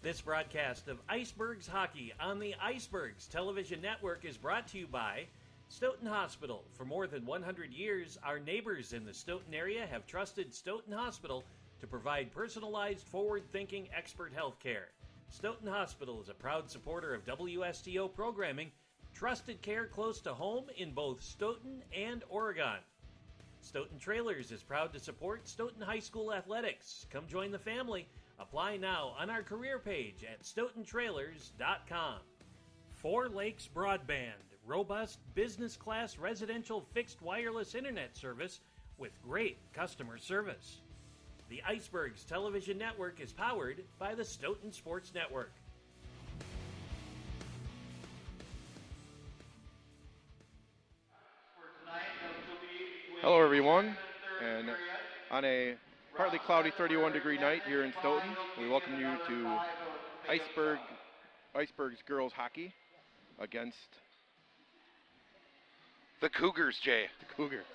This broadcast of Icebergs hockey on the Icebergs television network is brought to you by Stoughton Hospital. For more than 100 years, our neighbors in the Stoughton area have trusted Stoughton Hospital to provide personalized, forward-thinking expert health care. Stoughton Hospital is a proud supporter of WSTO programming, trusted care close to home in both Stoughton and Oregon. Stoughton Trailers is proud to support Stoughton High School athletics. Come join the family. Apply now on our career page at stoughtontrailers.com. Four Lakes Broadband, robust business-class residential fixed wireless internet service with great customer service. The Icebergs television network is powered by the Stoughton Sports Network. Hello everyone, and on a partly cloudy 31-degree night here in Stoughton, we welcome you to Icebergs girls hockey against the Cougars, Jay. the Cougars.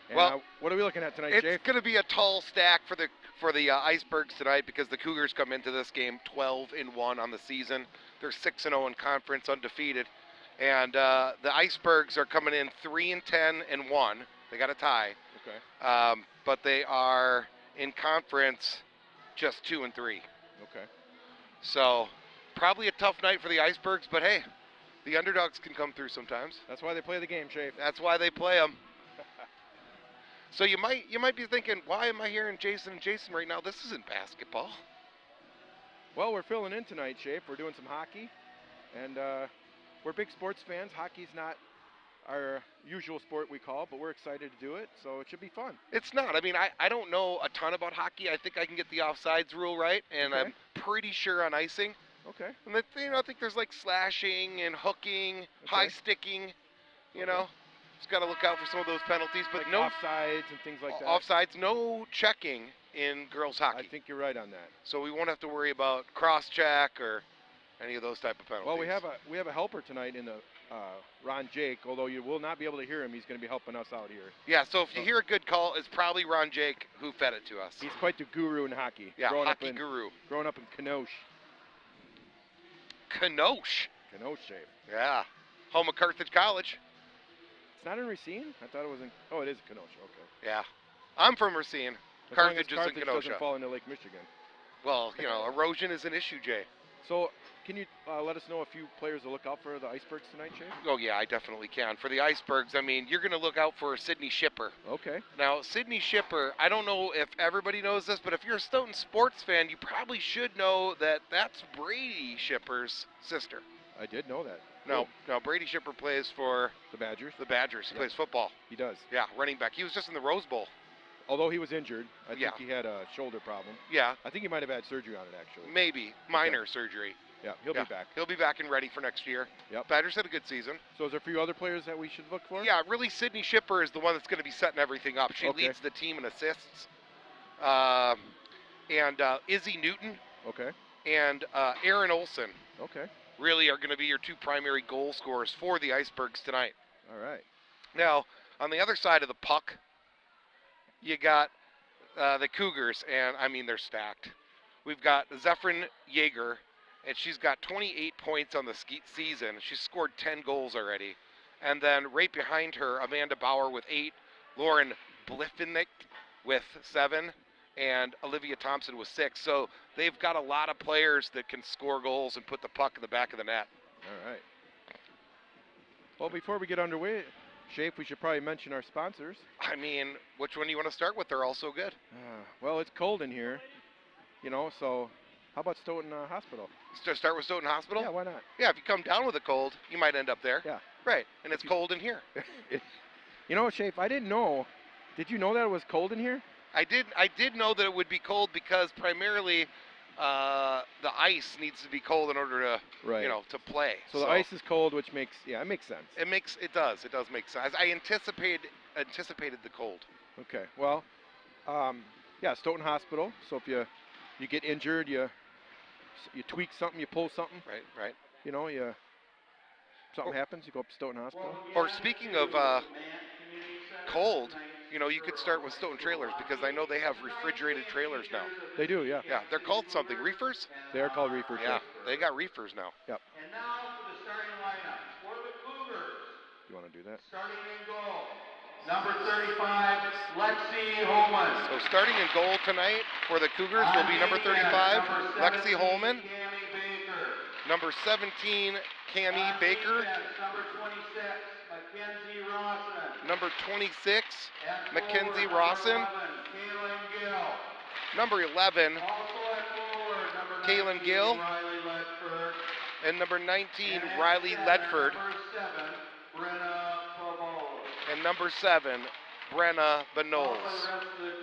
And, Well, what are we looking at tonight, Jay? It's going to be a tall stack for the Icebergs tonight because the Cougars come into this game 12-1 on the season. They're 6-0 in conference, undefeated, and the Icebergs are coming in 3-10-1. They got a tie. Okay. But they are in conference just 2-3. Okay. So probably a tough night for the Icebergs, but hey, the underdogs can come through sometimes. That's why they play the game, Shay. That's why they play them. So you might be thinking, why am I hearing Jason and Jason right now? This isn't basketball. Well, we're filling in tonight, Shay. We're doing some hockey, and we're big sports fans. Hockey's not our usual sport we call, but we're excited to do it, so it should be fun. It's not. I mean, I don't know a ton about hockey. I think I can get the offsides rule right, and Okay. I'm pretty sure on icing. Okay. And I think there's like slashing and hooking, high sticking. Just got to look out for some of those penalties. But Like no offsides and things like that. offsides, no checking in girls hockey. I think you're right on that. So we won't have to worry about cross check or any of those type of penalties. Well, we have a helper tonight in the Ron Jake, although you will not be able to hear him. He's going to be helping us out here. Yeah, so if you hear a good call, it's probably Ron Jake who fed it to us. He's quite the guru in hockey. Yeah, hockey up guru. Growing up in Kenosha. Kenosha. Kenosha. Yeah. Home of Carthage College. It's not in Racine? I thought it was in... Oh, it is in Kenosha. Okay. Yeah. I'm from Racine. As long as Carthage is in Carthage Kenosha. doesn't fall into Lake Michigan. Well, erosion is an issue, Jay. So, can you let us know a few players to look out for the Icebergs tonight, Shay? Oh, yeah, I definitely can. For the Icebergs, I mean, you're going to look out for Sydney Shipper. Okay. Now, Sydney Shipper, I don't know if everybody knows this, but if you're a Stoughton sports fan, you probably should know that that's Brady Shipper's sister. I did know that. No, Brady Shipper plays for The Badgers? the Badgers. He Yep. plays football. He does. Yeah, running back. He was just in the Rose Bowl. Although he was injured. I Yeah. think he had a shoulder problem. Yeah, I think he might have had surgery on it, actually. maybe. Minor surgery. Yeah, he'll Yeah. be back. He'll be back and ready for next year. Yep. Badgers had a good season. So is there a few other players that we should look for? Yeah, really, Sydney Shipper is the one that's going to be setting everything up. She Okay. leads the team in assists. And Izzy Newton Okay. and Aaron Olson Okay. really are going to be your two primary goal scorers for the Icebergs tonight. All right. Now, on the other side of the puck, you got the Cougars, and, I mean, they're stacked. We've got Zephyrin Yeager, and she's got 28 points on the season. She's scored 10 goals already. And then right behind her, Amanda Bauer with 8, Lauren Bliffenick with 7, and Olivia Thompson with 6. So they've got a lot of players that can score goals and put the puck in the back of the net. All right. Well, before we get underway, Shape, we should probably mention our sponsors. I mean, which one do you want to start with? They're all so good. Well, it's cold in here, so how about Stoughton Hospital? Start with Stoughton Hospital? Yeah, why not? Yeah, if you come down with a cold, you might end up there. Yeah. Right, and it's cold in here. Shape, I didn't know. Did you know that it was cold in here? I did know that it would be cold because primarily the ice needs to be cold in order to to play. So the ice is cold, which makes it makes sense. It does make sense. I anticipated the cold. Okay. Well, Stoughton Hospital. So if you get injured, you tweak something, you pull something. Right. Something happens, you go up to Stoughton Hospital. Or speaking of cold, you know, you could start with Stoughton trailers because I know they have refrigerated trailers now. They do, yeah. Yeah, they're called something. Reefers? They are called reefers. Yeah, they got reefers now. Yep. And now for the starting lineup for the Cougars. You want to do that? Starting in goal, number 35, Lexi Holman. So starting in goal tonight for the Cougars will be number 35, Lexi Holman. Cammy Baker. Number 17, Cammy On Baker. defense, number 26, Mackenzie Rawson. Number 26, At Mackenzie forward, Rawson. number 11, Kaylin Gill. Number 11, Also at forward, number Kaylin 19, Gill. Riley Ledford. and number 19, And at Riley center, Ledford. Number 7, Brenna Pavone. And number 7, Brenna For Benoles. the rest of the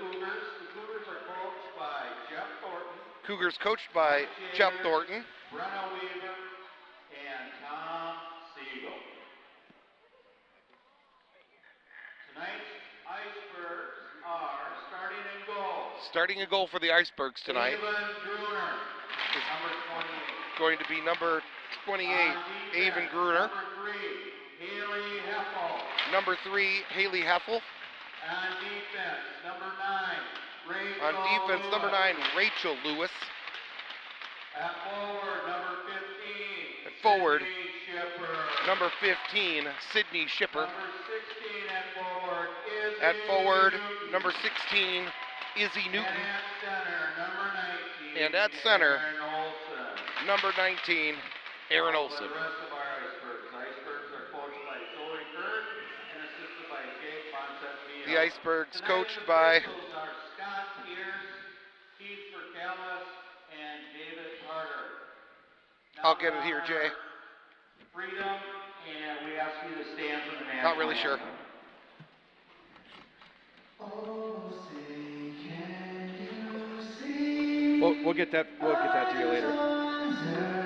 Cougars are coached by Jeff Thornton, Cougars coached by Jeff Thornton. Brenna Weaver, and Tom Siegel. Tonight's Icebergs are starting in goal. Starting a goal for the Icebergs tonight Avon Gruner, is number 28. going to be number 28, Avon Gruner. Number 3, Haley Heffel. Number 3, Haley Heffel. On defense, number 9, Rachel On defense, number 9, Rachel Lewis. At forward, number 15. At forward, Sydney Shipper. number 15, Sydney Shipper. Number 16 at forward, Izzy At forward, Newton. number 16, Izzy Newton. And at center, And at center, number 19. Aaron Olson. Number 19, Aaron Olson. For the rest of our Icebergs. Icebergs are coached by Zoe Kirk and assisted by Jake Montesville. The Icebergs Tonight's coached by officials are Scott Pierce, Keith Verkellis, and David Carter. Now I'll get it here, Jay. Freedom, and we ask you to stand for the national Not really sure. anthem. We'll get that to you later.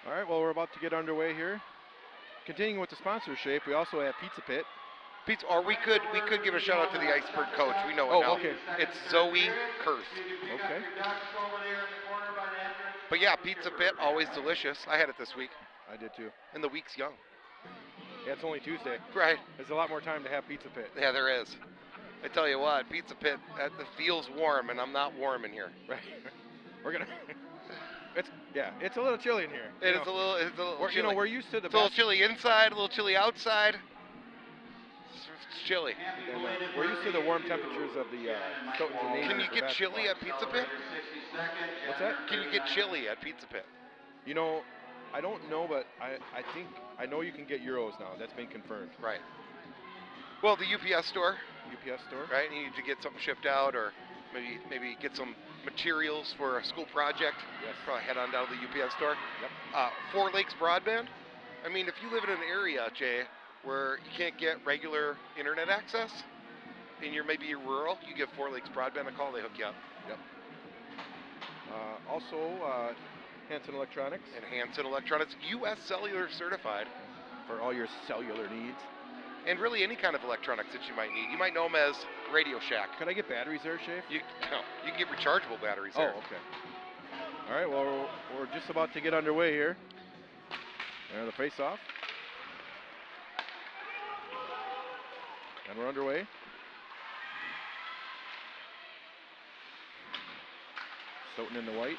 All right, well, we're about to get underway here. Continuing with the sponsorship, we also have Pizza Pit. Pizza, or we could give a shout out to the Iceberg coach. We know it Oh, now. okay. It's Zoe Kurth. Okay. But yeah, Pizza Pit, always delicious. I had it this week, I did too. and the week's young. Yeah, it's only Tuesday. Right. There's a lot more time to have Pizza Pit. Yeah, there is. I tell you what, Pizza Pit, it feels warm, and I'm not warm in here. Right. We're gonna. It's a little chilly in here. It's a little chilly. We're used to the It's a little best. chilly inside, a little chilly outside. It's chilly. And, we're used to the warm temperatures of the Stoughton gymnasium. Can you for get basketball. chili at Pizza Pit? What's that? Can you get chili at Pizza Pit? You know, I don't know, but I think I know you can get euros now. That's been confirmed. Right. Well, the UPS store, UPS store. right? You need to get something shipped out, or maybe get some materials for a school project. Yes. Probably head on down to the UPS store. Yep. Four Lakes Broadband. I mean, if you live in an area, Jay, where you can't get regular internet access, and maybe you're rural, you give Four Lakes Broadband a call. They hook you up. Yep. Also, Hanson Electronics And Hanson Electronics, U.S. Cellular certified, for all your cellular needs. and really any kind of electronics that you might need. You might know them as Radio Shack. Could I get batteries there, Shafe? You can get rechargeable batteries Oh, there. okay. All right, well, we're just about to get underway here. And the face-off. And we're underway. Stoughton in the white.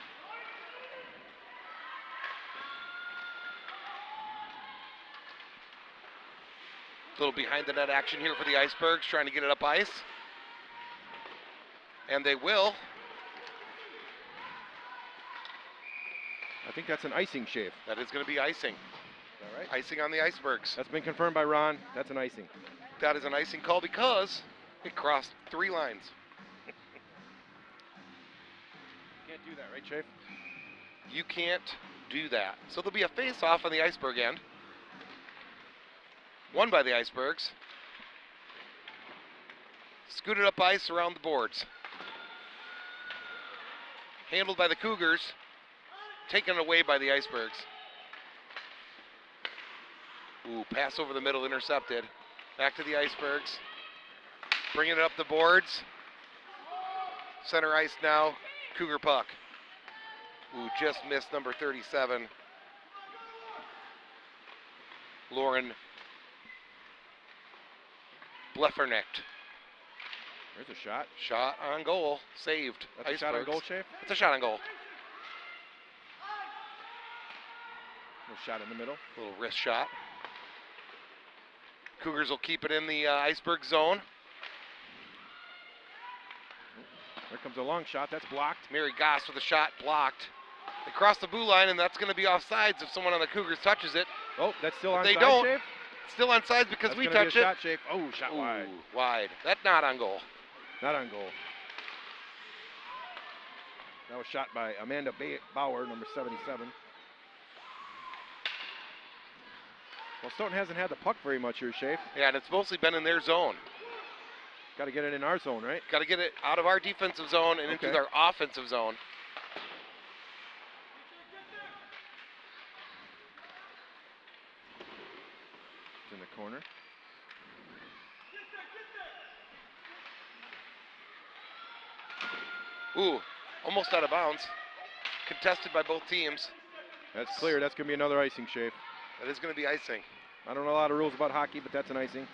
A little behind the net action here for the Icebergs, trying to get it up ice. And they will. I think that's an icing shave. That is going to be icing. All right. Icing on the Icebergs. That's been confirmed by Ron. That's an icing. That is an icing call because it crossed 3 lines. Can't do that, right, Chafe? You can't do that. So there'll be a face-off on the Iceberg end. Won by the Icebergs. Scooted up ice around the boards. Handled by the Cougars. Taken away by the Icebergs. Ooh, pass over the middle, intercepted. Back to the Icebergs. Bringing it up the boards. Center ice now, Cougar puck. Ooh, just missed number 37. Lauren Bleffernecht. There's a shot. Shot on goal, saved. That's a shot on goal, Chafe? It's a shot on goal. No shot in the middle. Little wrist shot. Cougars will keep it in the Iceberg zone. There comes a long shot. That's blocked. Mary Goss with a shot blocked. They cross the blue line, and that's going to be offsides if someone on the Cougars touches it. Oh, that's still If on they side, don't, Chafe? Still onside because That's we gonna be a touch it. shot, Chafe. Oh, shot Ooh, wide. wide. That's not on goal. Not on goal. That was shot by Amanda Bauer, number 77. Well, Stoughton hasn't had the puck very much here, Chafe. Yeah, and it's mostly been in their zone. Got to get it in our zone, right? Got to get it out of our defensive zone and into their offensive zone. It's in the corner. Ooh, almost out of bounds. Contested by both teams. That's clear. That's going to be another icing, Chafe. That is going to be icing. I don't know a lot of rules about hockey, but that's an icing.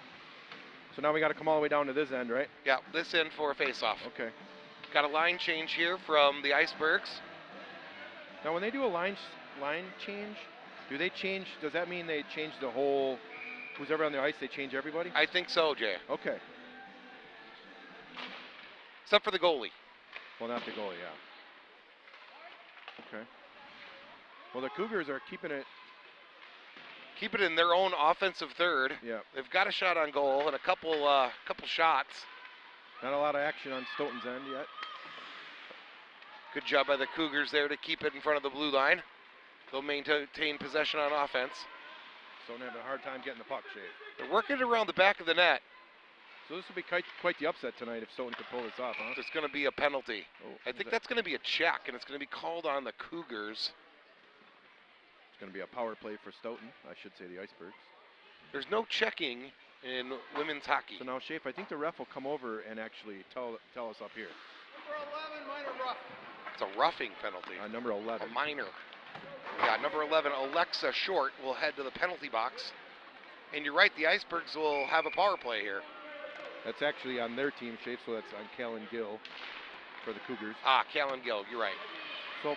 So now we got to come all the way down to this end, right? Yeah, this in for a face-off. Okay. Got a line change here from the Icebergs. Now, when they do a line change, do they change? Does that mean they change the whole? Who's ever on the ice? They change everybody? I think so, Jay. Okay. Except for the goalie. Well, not the goalie, yeah. Okay. Well, the Cougars are keeping it. Keep it in their own offensive third. Yeah. They've got a shot on goal and a couple shots. Not a lot of action on Stoughton's end yet. Good job by the Cougars there to keep it in front of the blue line. They'll maintain possession on offense. Stoughton having a hard time getting the puck, Shave. They're working it around the back of the net. So this will be quite the upset tonight if Stoughton could pull this off, huh? There's going to be a penalty. Oh, I think that's going to be a check, and it's going to be called on the Cougars. It's going to be a power play for Stoughton. I should say the Icebergs. There's no checking in women's hockey. So now, Shape, I think the ref will come over and actually tell us up here. Number 11, minor rough. It's a roughing penalty. Number 11. A minor. Yeah, number 11, Alexa Short, will head to the penalty box. And you're right, the Icebergs will have a power play here. That's actually on their team, Shape, so that's on Callan Gill for the Cougars. Ah, Callan Gill, you're right. So,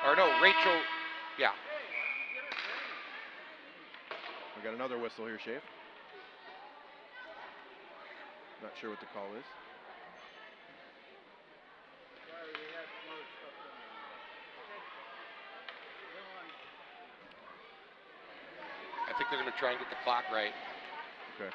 or no, Rachel, yeah. We got another whistle here, Shape. Not sure what the call is. I think they're going to try and get the clock right. Okay.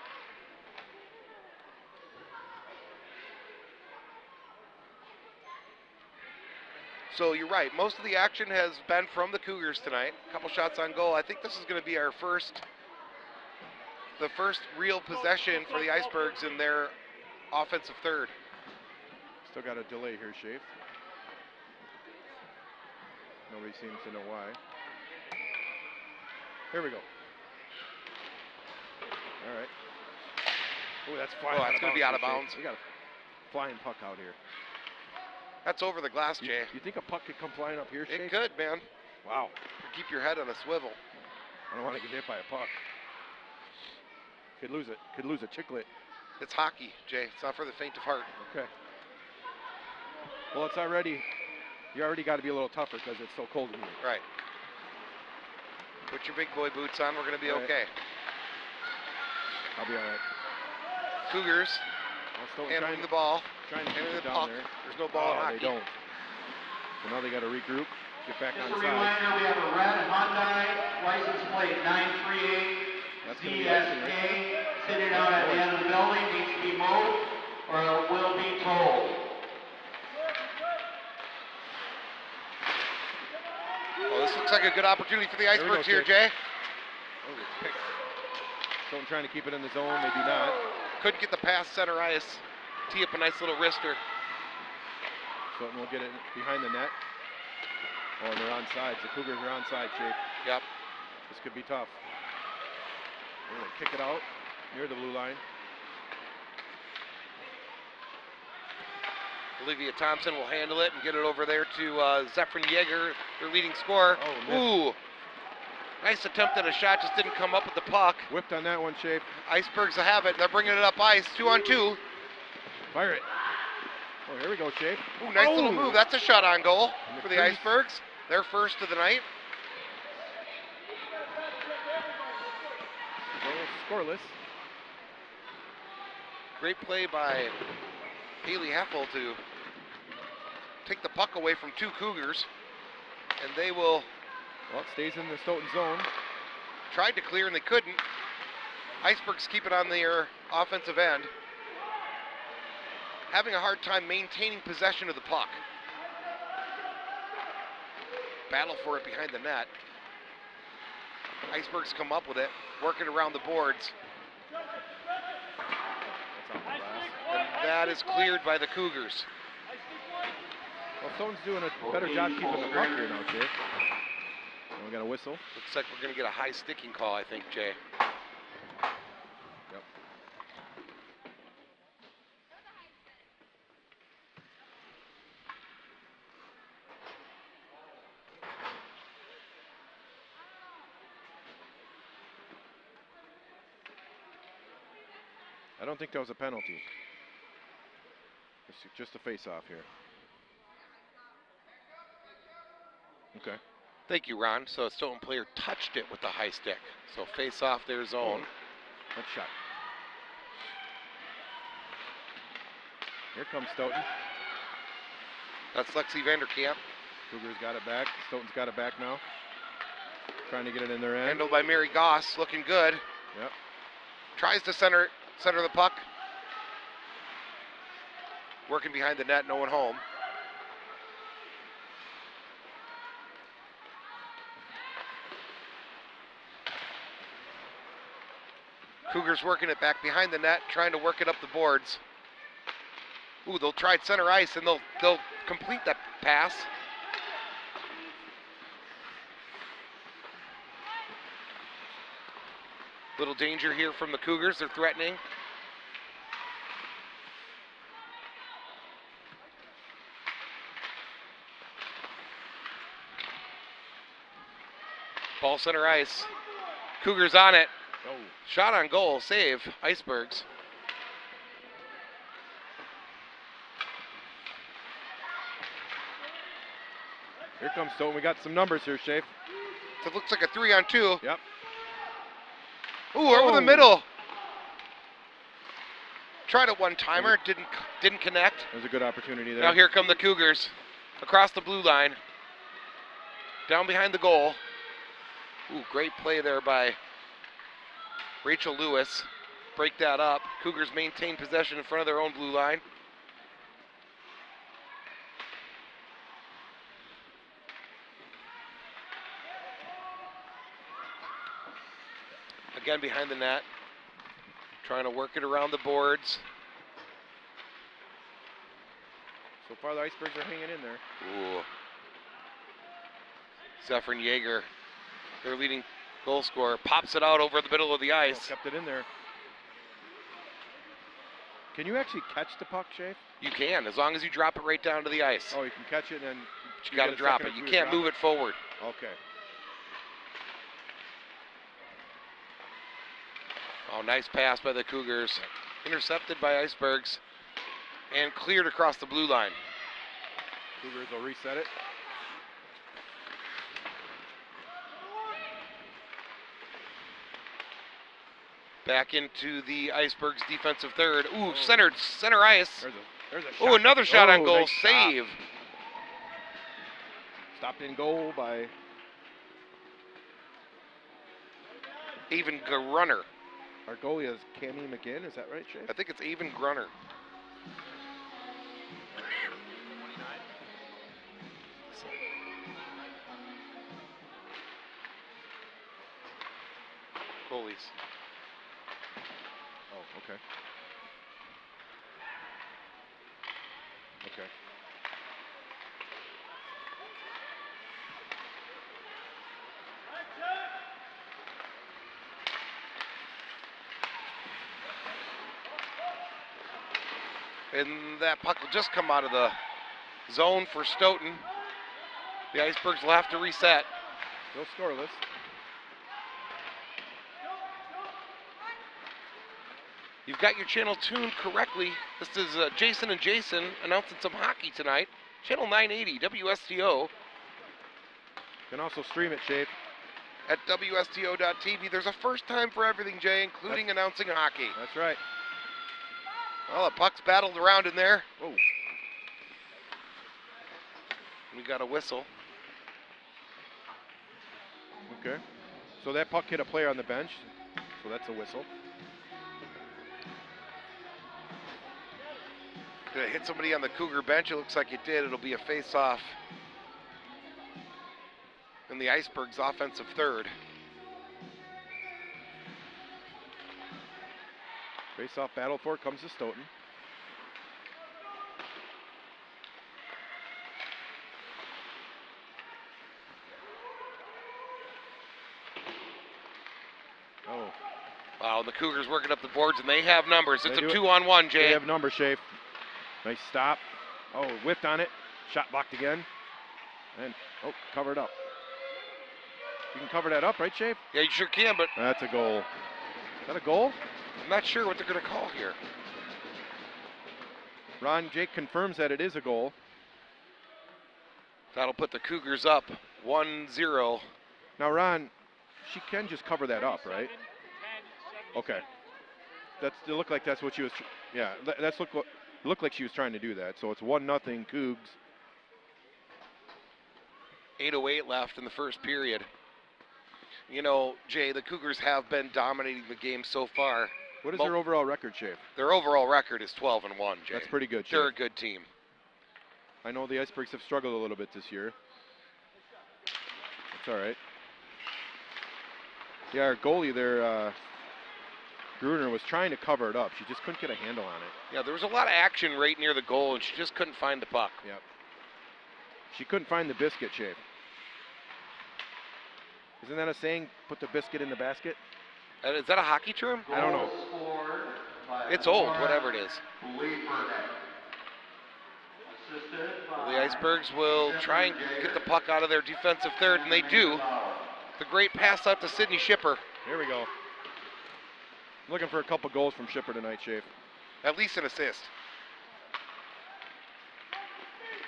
So you're right. Most of the action has been from the Cougars tonight. A couple shots on goal. I think this is going to be the first real possession for the Icebergs in their offensive third. Still got a delay here, Shafe. Nobody seems to know why. Here we go. All right. Oh, that's flying. Oh, that's going to be out of bounds. We got a flying puck out here. That's over the glass, Jay. You think a puck could come flying up here, Shake? It could, man. Wow. Keep your head on a swivel. I don't want to get hit by a puck. Could lose it. Could lose a chiclet. It's hockey, Jay. It's not for the faint of heart. Okay. Well, it's already, you already got to be a little tougher because it's so cold in here. Right. Put your big boy boots on. We're going to be All right. okay. I'll be all right. Cougars handling the ball. Trying to handling keep the it puck. down there. There's no ball in hockey. They don't. So now they got to regroup, get back Just on a side. reminder, we have a red Hyundai license plate 938 That's going to be icing, ZSK right? sitting out at the end of the building, needs to be moved or it will be towed. Oh, this looks like a good opportunity for the There we go, Icebergs here, Jay. Jay. Oh, it's picked. Stoughton trying to keep it in the zone, maybe not. Couldn't get the pass center ice. Tee up a nice little wrister. Stoughton will get it behind the net. Oh, and they're on sides. The Cougars are on side shape. Yep. This could be tough. They're going to kick it out near the blue line. Olivia Thompson will handle it and get it over there to Zephyrin Yeager, their leading scorer. Oh, ooh. Nice attempt at a shot, just didn't come up with the puck. Whipped on that one, Shape. Icebergs will have it. They're bringing it up ice, 2-on-2. Fire it. Oh, here we go, Shape. Ooh, nice little Oh. move. That's a shot on goal In the for the crease. Icebergs. Their first of the night. Scoreless. Great play by Haley Heffel to take the puck away from two Cougars. And they will Well, it stays in the Stoughton zone. tried to clear and they couldn't. Icebergs keep it on their offensive end. Having a hard time maintaining possession of the puck. Battle for it behind the net. Icebergs come up with it, working around the boards. That's off the glass. And that is cleared by the Cougars. Well, Stoughton's doing a better job keeping the puck here now, Shape. And we got a whistle. Looks like we're going to get a high sticking call, I think, Jay. Yep. I don't think that was a penalty. Just a face-off here. Okay. Thank you, Ron. So a Stoughton player touched it with the high stick. So face off their zone. Good shot. Here comes Stoughton. That's Lexi Vanderkamp. Cougars got it back. Stoughton's got it back now. Trying to get it in their end. Handled by Mary Goss, looking good. Yep. Tries to center the puck. Working behind the net, no one home. Cougars working it back behind the net, trying to work it up the boards. Ooh, they'll try center ice and they'll complete that pass. Little danger here from the Cougars, they're threatening. Ball center ice. Cougars on it. Oh. Shot on goal, save, Icebergs. Here comes Stoughton. We got some numbers here, Shafe. So it looks like a 3-on-2. Yep. Ooh, over the Oh. middle. Tried a one-timer, didn't connect. There's a good opportunity there. Now here come the Cougars. Across the blue line. Down behind the goal. Ooh, great play there by Rachel Lewis. Break that up. Cougars maintain possession in front of their own blue line. Again behind the net. Trying to work it around the boards. So far, the Icebergs are hanging in there. Ooh. Zephyrin Yeager, their leading goal scorer, pops it out over the middle of the ice. Oh, kept it in there. Can you actually catch the puck, Shafe? You can, as long as you drop it right down to the ice. Oh, you can catch it and then But you got to drop it. You can't move it forward. Okay. Oh, nice pass by the Cougars. Intercepted by Icebergs and cleared across the blue line. Cougars will reset it. Back into the Icebergs defensive third. Ooh, center ice. There's a shot. Oh, another shot on goal. Nice Save. Stop. Stopped in goal by Avon Grunner. our goalie is Cammy McGinn. Is that right, Shafe? I think it's Avon Grunner. Goalies. Oh, okay. Okay. And that puck will just come out of the zone for Stoughton. The Icebergs will have to reset. Still scoreless. You've got your channel tuned correctly. This is Jason and Jason announcing some hockey tonight. Channel 980, WSTO. You can also stream it, Shafe. At WSTO.tv. There's a first time for everything, Jay, including announcing hockey. That's right. Well, the puck's battled around in there. Whoa. We got a whistle. Okay. So that puck hit a player on the bench. So that's a whistle. Did it hit somebody on the Cougar bench? It looks like it did. It'll be a face-off in the Icebergs offensive third. Face-off battle for it comes to Stoughton. Oh. Wow, the Cougars working up the boards, and they have numbers. It's They a do it. 2-on-1, Jay. They have number, Shafe. Nice stop. Oh, whiffed on it. Shot blocked again. And, oh, covered up. You can cover that up, right, Shafe? Yeah, you sure can, but That's a goal. Is that a goal? I'm not sure what they're going to call here. Ron Jake confirms that it is a goal. That'll put the Cougars up 1-0. Now, Ron, she can just cover that up, right? Okay. It looked like that's what she was. Yeah, that's looked like she was trying to do that. So it's 1-0 Cougs. 8:08 left in the first period. You know, Jay, the Cougars have been dominating the game so far. What is their overall record, Shafe? Their overall record is 12-1, Jay. That's pretty good, Shafe. They're a good team. I know the Icebergs have struggled a little bit this year. That's all right. Yeah, our goalie there, Gruner, was trying to cover it up. She just couldn't get a handle on it. Yeah, there was a lot of action right near the goal, and she just couldn't find the puck. Yep. She couldn't find the biscuit, Shafe. Isn't that a saying, put the biscuit in the basket? Is that a hockey term? I don't know. It's old, whatever it is. The Icebergs will try and get the puck out of their defensive third, and they do. The great pass out to Sydney Shipper. Here we go. Looking for a couple goals from Shipper tonight, Shafe. At least an assist.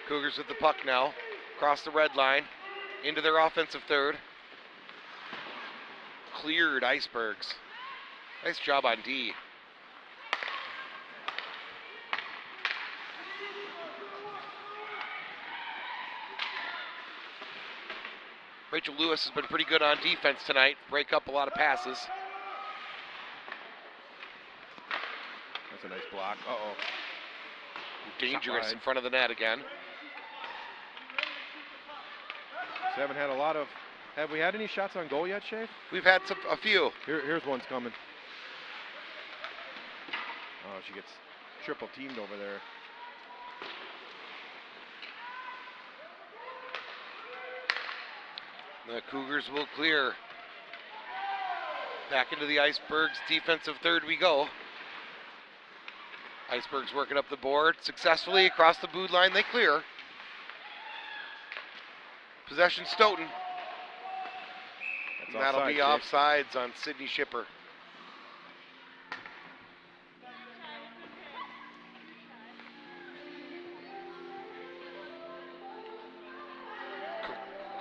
Cougars with the puck now. Across the red line. Into their offensive third. Cleared Icebergs. Nice job on D. Rachel Lewis has been pretty good on defense tonight. Break up a lot of passes. That's a nice block. Uh-oh. Dangerous in front of the net again. So haven't had a lot of. Have we had any shots on goal yet, Shafe? We've had a few. Here's one's coming. Oh, she gets triple teamed over there. The Cougars will clear. Back into the Icebergs defensive third we go. Icebergs working up the board successfully across the blue line. They clear. Possession Stoughton. And that'll be offsides on Sydney Shipper.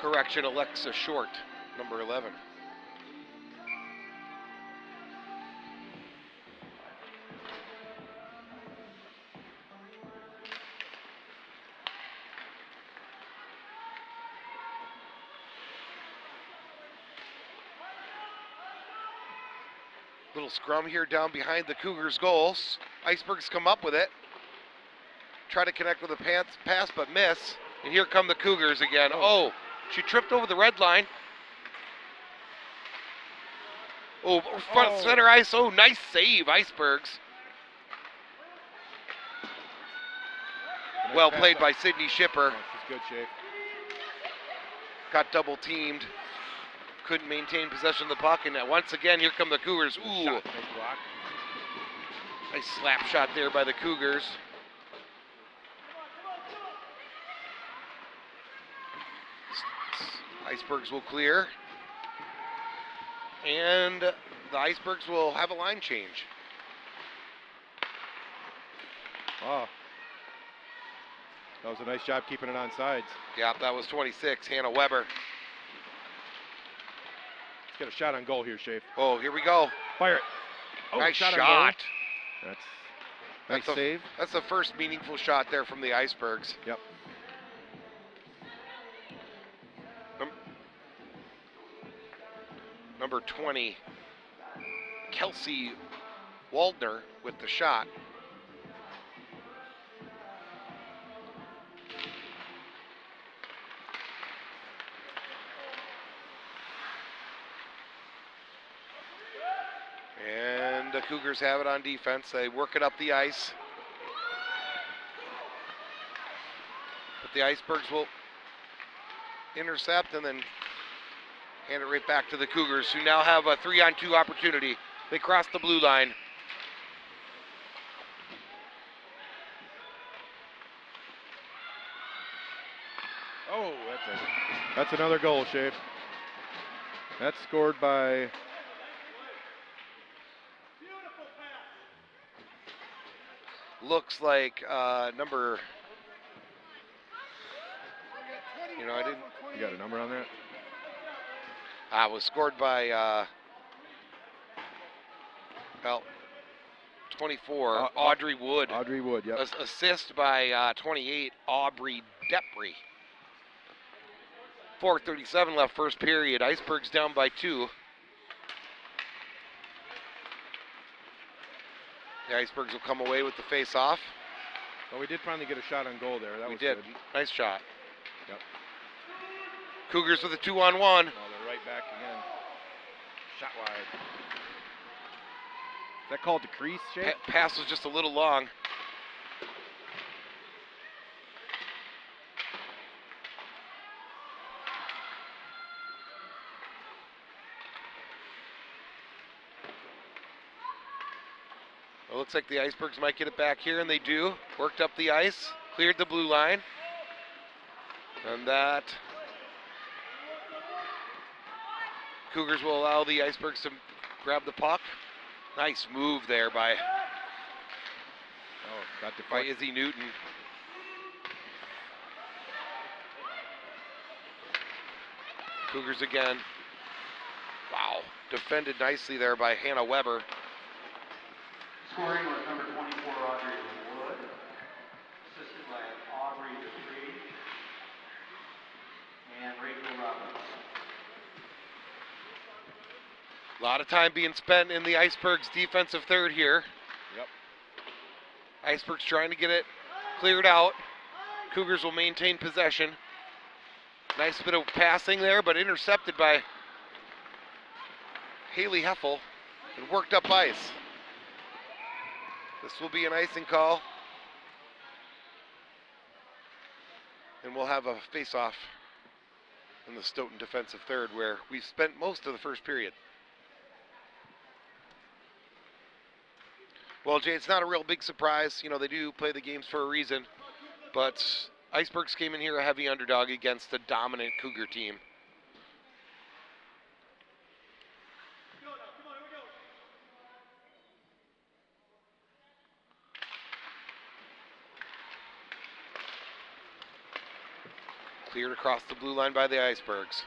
Correction, Alexa Short, number 11. Little scrum here down behind the Cougars' goals. Icebergs come up with it. Try to connect with a pass, but miss. And here come the Cougars again. Oh, she tripped over the red line. Oh, front center ice. Oh, nice save, Icebergs. Well played by Sydney Shipper. She's good shape. Got double teamed. Couldn't maintain possession of the puck, and once again, here come the Cougars. Ooh, Nice block. Nice slap shot there by the Cougars. Icebergs will clear. And the Icebergs will have a line change. Oh. That was a nice job keeping it on sides. Yeah, that was 26, Hannah Weber. Let's get a shot on goal here, Shafe. Oh, here we go. Fire it. Oh, Nice shot. That's nice save. That's the first meaningful shot there from the Icebergs. Yep. Number 20, Kelsey Waldner with the shot. And the Cougars have it on defense. They work it up the ice. But the Icebergs will intercept and then hand it right back to the Cougars, who now have a 3-on-2 opportunity. They cross the blue line. Oh, that's another goal, Shafe. That's scored by looks like number. You know, I didn't. You got a number on that? Was scored by, well, 24, Audrey Wood. Audrey Wood, yep. Assist by 28, Aubrey Depry. 4:37 left first period. Icebergs down by 2. The Icebergs will come away with the face-off. Well, we did finally get a shot on goal there. That was did. Good. Nice shot. Yep. Cougars with a 2-on-1. Oh, they're right back again. Shot wide. Is that called decrease, Shafe? Pass was just a little long. It looks like the Icebergs might get it back here, and they do. Worked up the ice, cleared the blue line. And that Cougars will allow the Icebergs to grab the puck. Nice move there by Izzy Newton. Cougars again. Wow, defended nicely there by Hannah Weber. Scoring was number 24, Audrey Wood, assisted by Aubrey Depry and Rachel Robbins. A lot of time being spent in the Icebergs defensive third here. Yep. Icebergs trying to get it cleared out. Cougars will maintain possession. Nice bit of passing there, but intercepted by Haley Heffel and worked up ice. This will be an icing call. And we'll have a face-off in the Stoughton defensive third, where we spent most of the first period. Well, Jay, it's not a real big surprise. You know, they do play the games for a reason. But Icebergs came in here a heavy underdog against a dominant Cougar team. Cleared across the blue line by the Icebergs.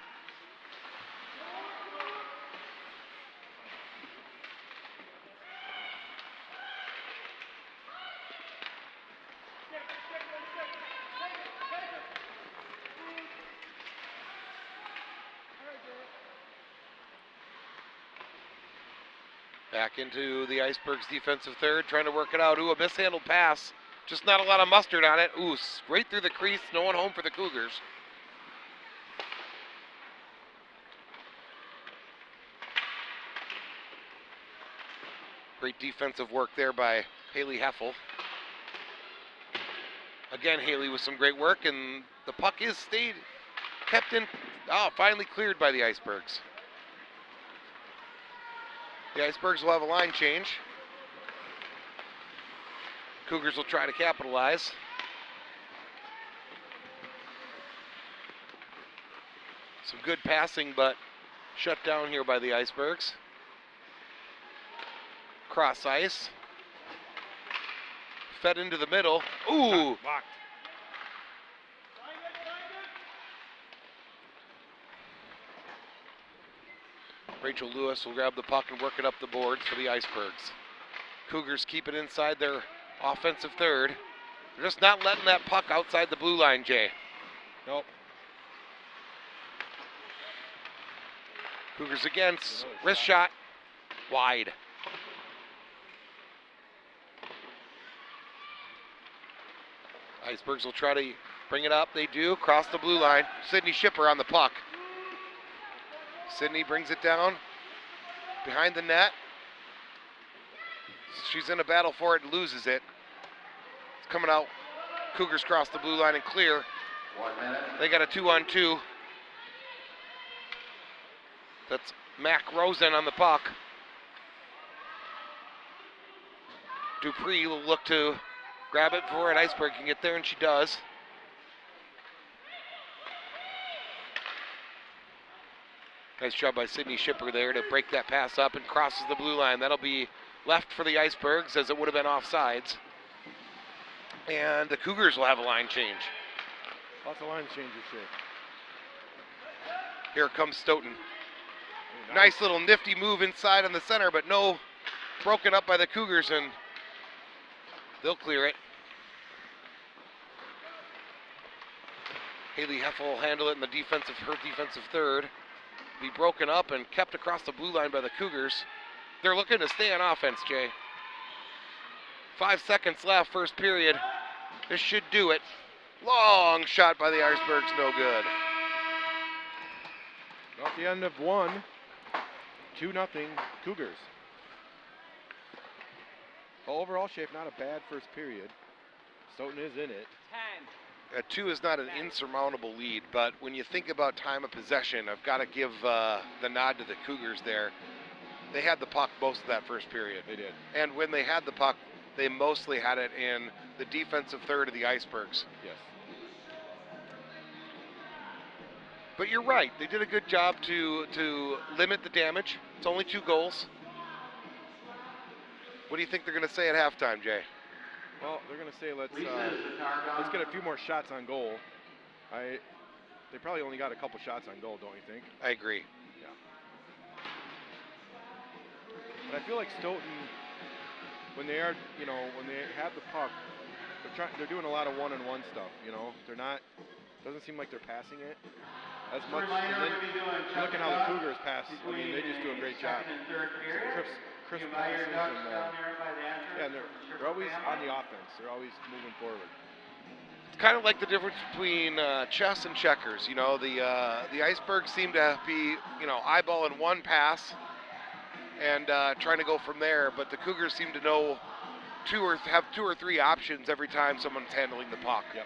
Back into the Icebergs defensive third, trying to work it out. Ooh, a mishandled pass. Just not a lot of mustard on it. Ooh, right through the crease. No one home for the Cougars. Great defensive work there by Haley Heffel. Again, Haley with some great work, and the puck is kept in. Oh, finally cleared by the Icebergs. The Icebergs will have a line change. Cougars will try to capitalize. Some good passing, but shut down here by the Icebergs. Cross ice. Fed into the middle. Ooh! Blocked. Rachel Lewis will grab the puck and work it up the boards for the Icebergs. Cougars keep it inside their offensive third. They're just not letting that puck outside the blue line, Jay. Nope. Cougars again, wrist shot, wide. Icebergs will try to bring it up. They do, cross the blue line. Sydney Shipper on the puck. Sydney brings it down behind the net. She's in a battle for it and loses it. It's coming out. Cougars cross the blue line and clear. 1 minute. They got a 2-on-2. That's Mac Rosen on the puck. Dupree will look to grab it before an Iceberg can get there, and she does. Nice job by Sydney Shipper there to break that pass up and crosses the blue line. That'll be left for the Icebergs, as it would have been offsides. And the Cougars will have a line change. Lots of line changes here. Here comes Stoughton. Nice little nifty move inside on the center, but no, broken up by the Cougars, and they'll clear it. Haley Heffel will handle it in her defensive third. Be broken up and kept across the blue line by the Cougars. They're looking to stay on offense, Jay. 5 seconds left, first period. This should do it. Long shot by the Icebergs, no good. At the end of one, 2-0 Cougars. Well, overall, Shape, not a bad first period. Stoughton is in it. 10. 2 is not an insurmountable lead, but when you think about time of possession, I've got to give the nod to the Cougars there. They had the puck most of that first period. They did. And when they had the puck, they mostly had it in the defensive third of the Icebergs. Yes. But you're right, they did a good job to limit the damage. It's only 2 goals. What do you think they're going to say at halftime, Jay? Well, they're going to say let's get a few more shots on goal. They probably only got a couple shots on goal, don't you think? I agree. Yeah. But I feel like Stoughton, when they have the puck, they're doing a lot of one-on-one stuff. Doesn't seem like they're passing it as much. And then looking how the Cougars pass, they just do a great job. Crisp passes, and they're always on the offense. They're always moving forward. It's kind of like the difference between chess and checkers. The Icebergs seem to be, eyeballing one pass and trying to go from there, but the Cougars seem to know have 2 or 3 options every time someone's handling the puck. Yep.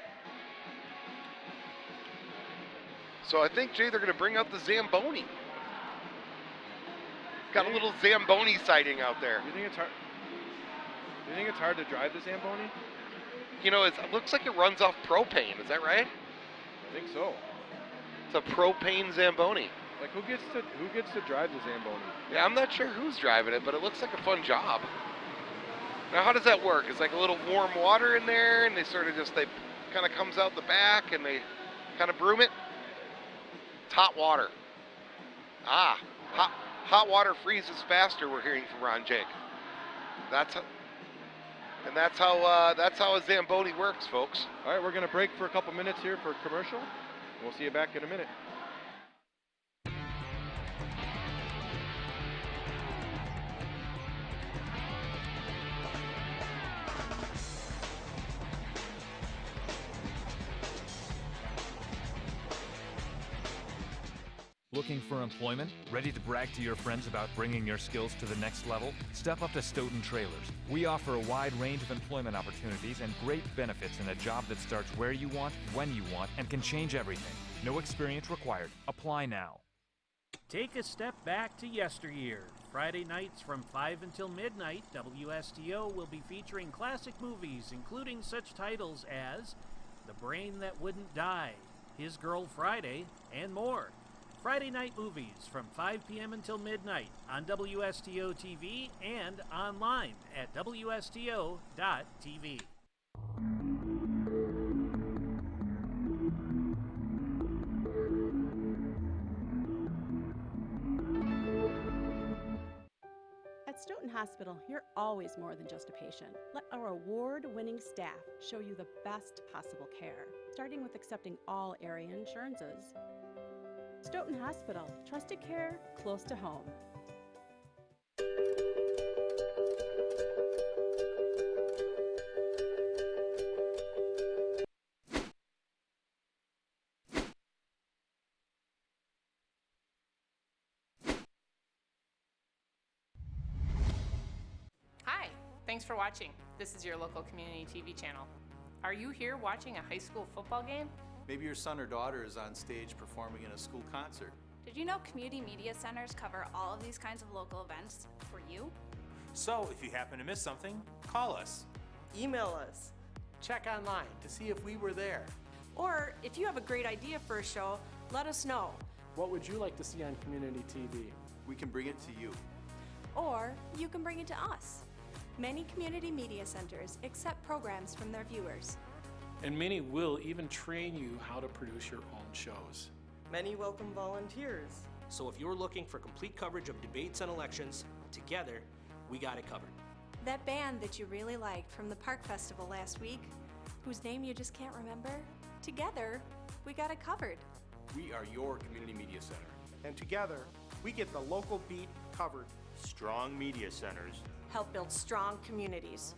So I think, Jay, they're going to bring out the Zamboni. Got a little Zamboni sighting out there. Do you you think it's hard to drive the Zamboni? You know, it looks like it runs off propane. Is that right? I think so. It's a propane Zamboni. Like who gets to drive the Zamboni? Yeah, I'm not sure who's driving it, but it looks like a fun job. Now, how does that work? It's like a little warm water in there, and they kind of comes out the back, and they kind of broom it. It's hot water. Hot water freezes faster. We're hearing from Ron Jake. That's how a Zamboni works, folks. All right, we're gonna break for a couple minutes here for a commercial. We'll see you back in a minute. Looking for employment? Ready to brag to your friends about bringing your skills to the next level? Step up to Stoughton Trailers. We offer a wide range of employment opportunities and great benefits in a job that starts where you want, when you want, and can change everything. No experience required. Apply now. Take a step back to yesteryear. Friday nights from 5 until midnight, WSTO will be featuring classic movies, including such titles as The Brain That Wouldn't Die, His Girl Friday, and more. Friday night movies from 5 p.m. until midnight on WSTO TV and online at WSTO.tv. At Stoughton Hospital, you're always more than just a patient. Let our award-winning staff show you the best possible care, starting with accepting all area insurances. Stoughton Hospital, trusted care close to home. Hi, thanks for watching. This is your local community TV channel. Are you here watching a high school football game? Maybe your son or daughter is on stage performing in a school concert. Did you know community media centers cover all of these kinds of local events for you? So if you happen to miss something, call us. Email us. Check online to see if we were there. Or if you have a great idea for a show, let us know. What would you like to see on community TV? We can bring it to you. Or you can bring it to us. Many community media centers accept programs from their viewers. And many will even train you how to produce your own shows. Many welcome volunteers. So if you're looking for complete coverage of debates and elections, together, we got it covered. That band that you really liked from the Park Festival last week, whose name you just can't remember, together, we got it covered. We are your community media center. And together, we get the local beat covered. Strong media centers help build strong communities.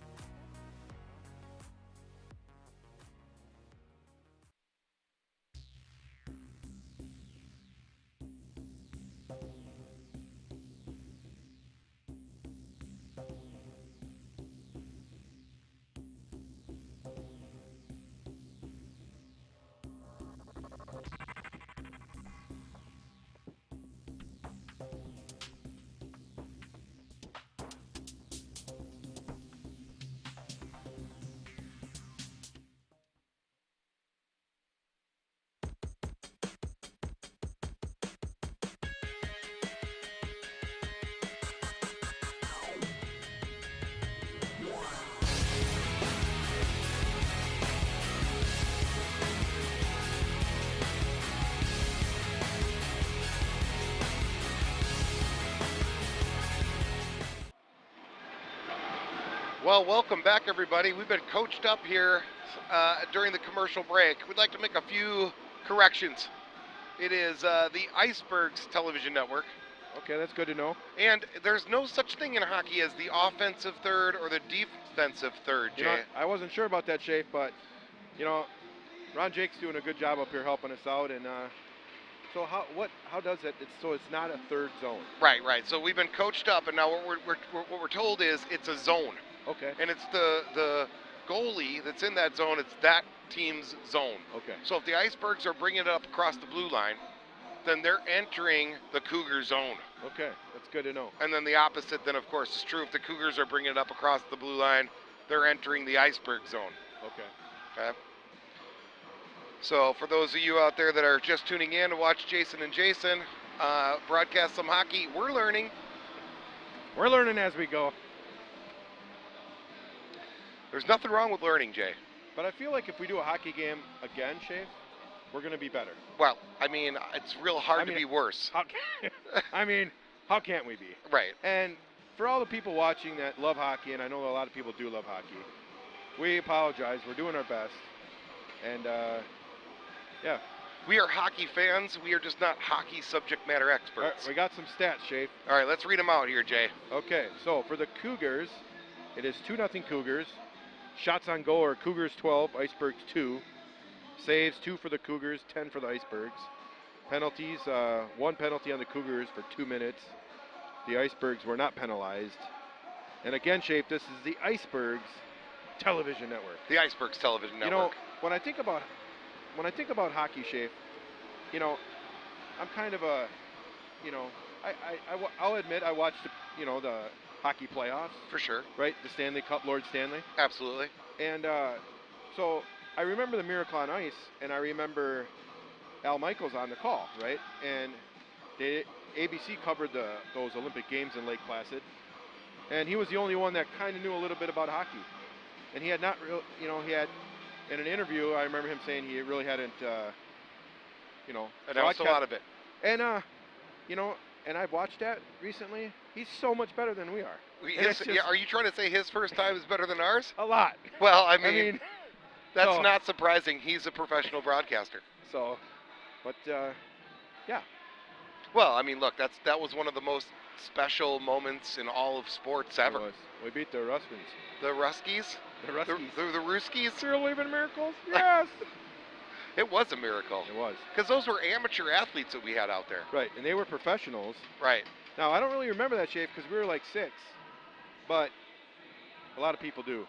Well, welcome back, everybody. We've been coached up here during the commercial break. We'd like to make a few corrections. It is the Icebergs television network. Okay, that's good to know. And there's no such thing in hockey as the offensive third or the defensive third, Jay. You know, I wasn't sure about that, Shafe, but, you know, Ron Jake's doing a good job up here helping us out. And so how does it? So it's not a third zone. Right. So we've been coached up, and now what we're told is it's a zone. Okay. And it's the goalie that's in that zone. It's that team's zone. Okay. So if the Icebergs are bringing it up across the blue line, then they're entering the Cougar zone. Okay, that's good to know. And then the opposite then, of course, is true. If the Cougars are bringing it up across the blue line, they're entering the Iceberg zone. Okay. Okay. So for those of you out there that are just tuning in to watch Jason and Jason broadcast some hockey, we're learning. We're learning as we go. There's nothing wrong with learning, Jay. But I feel like if we do a hockey game again, Shave, we're going to be better. Well, I mean, it's real hard to be worse. How can't we be? Right. And for all the people watching that love hockey, and I know a lot of people do love hockey, we apologize. We're doing our best. And, yeah. We are hockey fans. We are just not hockey subject matter experts. All right, we got some stats, Shave. All right, let's read them out here, Jay. Okay, so for the Cougars, it is 2-0 Cougars. Shots on goal are Cougars 12, Icebergs 2. Saves 2 for the Cougars, 10 for the Icebergs. Penalties, 1 penalty on the Cougars for 2 minutes. The Icebergs were not penalized. And again, Shape, this is the Icebergs television network. The Icebergs television network. You know, when I think about hockey, Shape, you know, I'm kind of a, you know, I'll admit I watched, the hockey playoffs. For sure. Right? The Stanley Cup, Lord Stanley. Absolutely. And so I remember the Miracle on Ice, and I remember Al Michaels on the call, right? And ABC covered those Olympic Games in Lake Placid, and he was the only one that kind of knew a little bit about hockey. And he had not real, he had, in an interview, I remember him saying he really hadn't, announced a lot of it. And, and I've watched that recently. He's so much better than we are. Are you trying to say his first time is better than ours? A lot. Well, I mean that's not surprising. He's a professional broadcaster. So, but, yeah. Well, I mean, look, that was one of the most special moments in all of sports ever. It was. We beat the Ruskies. The Ruskies? The Ruskies. The Ruskies? Still believe in miracles? Yes. It was a miracle. It was. Because those were amateur athletes that we had out there. Right, and they were professionals. Right. Now, I don't really remember that, Shape, because we were like 6. But a lot of people do.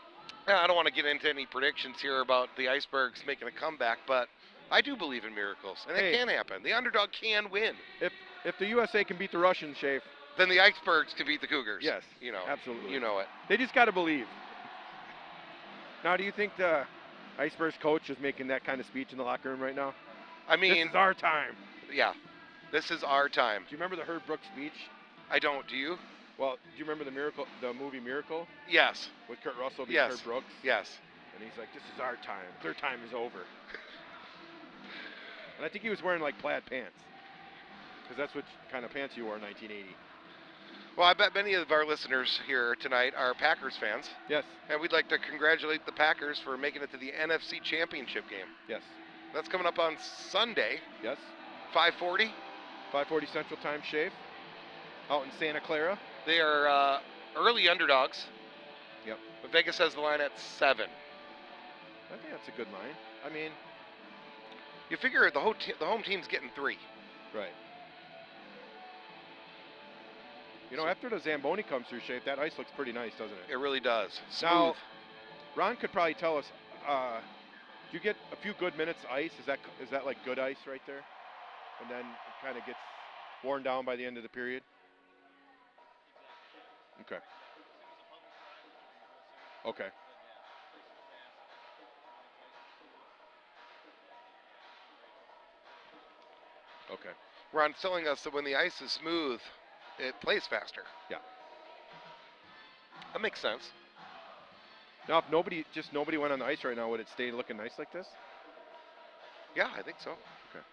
Yeah, I don't want to get into any predictions here about the Icebergs making a comeback, but I do believe in miracles, and it can happen. The underdog can win. If the USA can beat the Russians, Shape, then the Icebergs can beat the Cougars. Yes, absolutely. You know it. They just got to believe. Now, do you think the Icebergs coach is making that kind of speech in the locker room right now? I mean, this is our time. Yeah, this is our time. Do you remember the Herb Brooks speech? I don't. Do you? Well, do you remember the movie Miracle? Yes. With Kurt Russell being Herb Brooks? Yes. And he's like, this is our time. Their time is over. And I think he was wearing like plaid pants. Because that's what kind of pants you wore in 1980. Well, I bet many of our listeners here tonight are Packers fans. Yes. And we'd like to congratulate the Packers for making it to the NFC Championship game. Yes. That's coming up on Sunday. Yes. 5:40. 5:40 Central Time, Shave. Out in Santa Clara. They are early underdogs. Yep. But Vegas has the line at 7. I think that's a good line. I mean, you figure the home team's getting 3. Right. After the Zamboni comes through, Shape, that ice looks pretty nice, doesn't it? It really does. Smooth. Now, Ron could probably tell us, do you get a few good minutes ice? Is that like good ice right there? And then it kind of gets worn down by the end of the period? Okay. Okay. Okay. Ron's telling us that when the ice is smooth, it plays faster. Yeah. That makes sense. Now, if nobody went on the ice right now, would it stay looking nice like this? Yeah, I think so. Okay.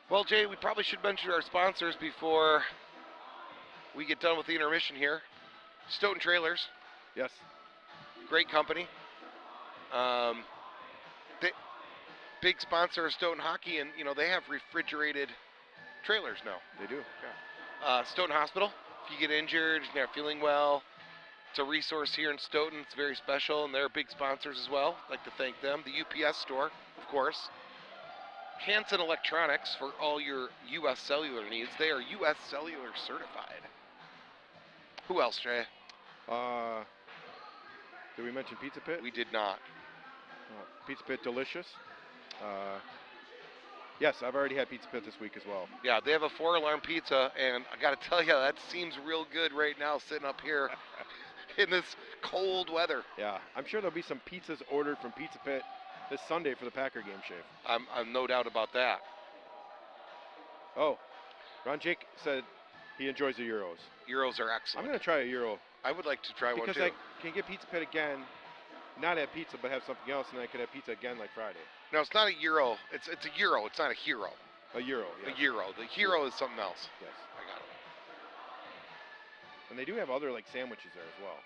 Well, Jay, we probably should mention our sponsors before we get done with the intermission here. Stoughton Trailers. Yes. Great company. Big sponsor of Stoughton Hockey, and they have refrigerated trailers now. They do. Yeah. Stoughton Hospital. If you get injured and they're feeling well, it's a resource here in Stoughton. It's very special, and they're big sponsors as well. I'd like to thank them. The UPS store, of course. Hanson Electronics for all your U.S. cellular needs. They are U.S. cellular certified. Who else, Jay? Did we mention Pizza Pit? We did not. Pizza Pit Delicious. Yes, I've already had Pizza Pit this week as well. Yeah, they have a 4-alarm pizza, and I got to tell you, that seems real good right now sitting up here in this cold weather. Yeah, I'm sure there'll be some pizzas ordered from Pizza Pit this Sunday for the Packer game, Shave. I'm no doubt about that. Oh, Ron Jake said he enjoys the Euros. Euros are excellent. I'm going to try a Euro. I would like to try one, too. Because I can get Pizza Pit again, not have pizza, but have something else, and I could have pizza again like Friday. No, it's not a Euro. It's a Euro. It's not a hero. A Euro, yes. A Euro. The hero is something else. Yes. I got it. And they do have other, like, sandwiches there as well.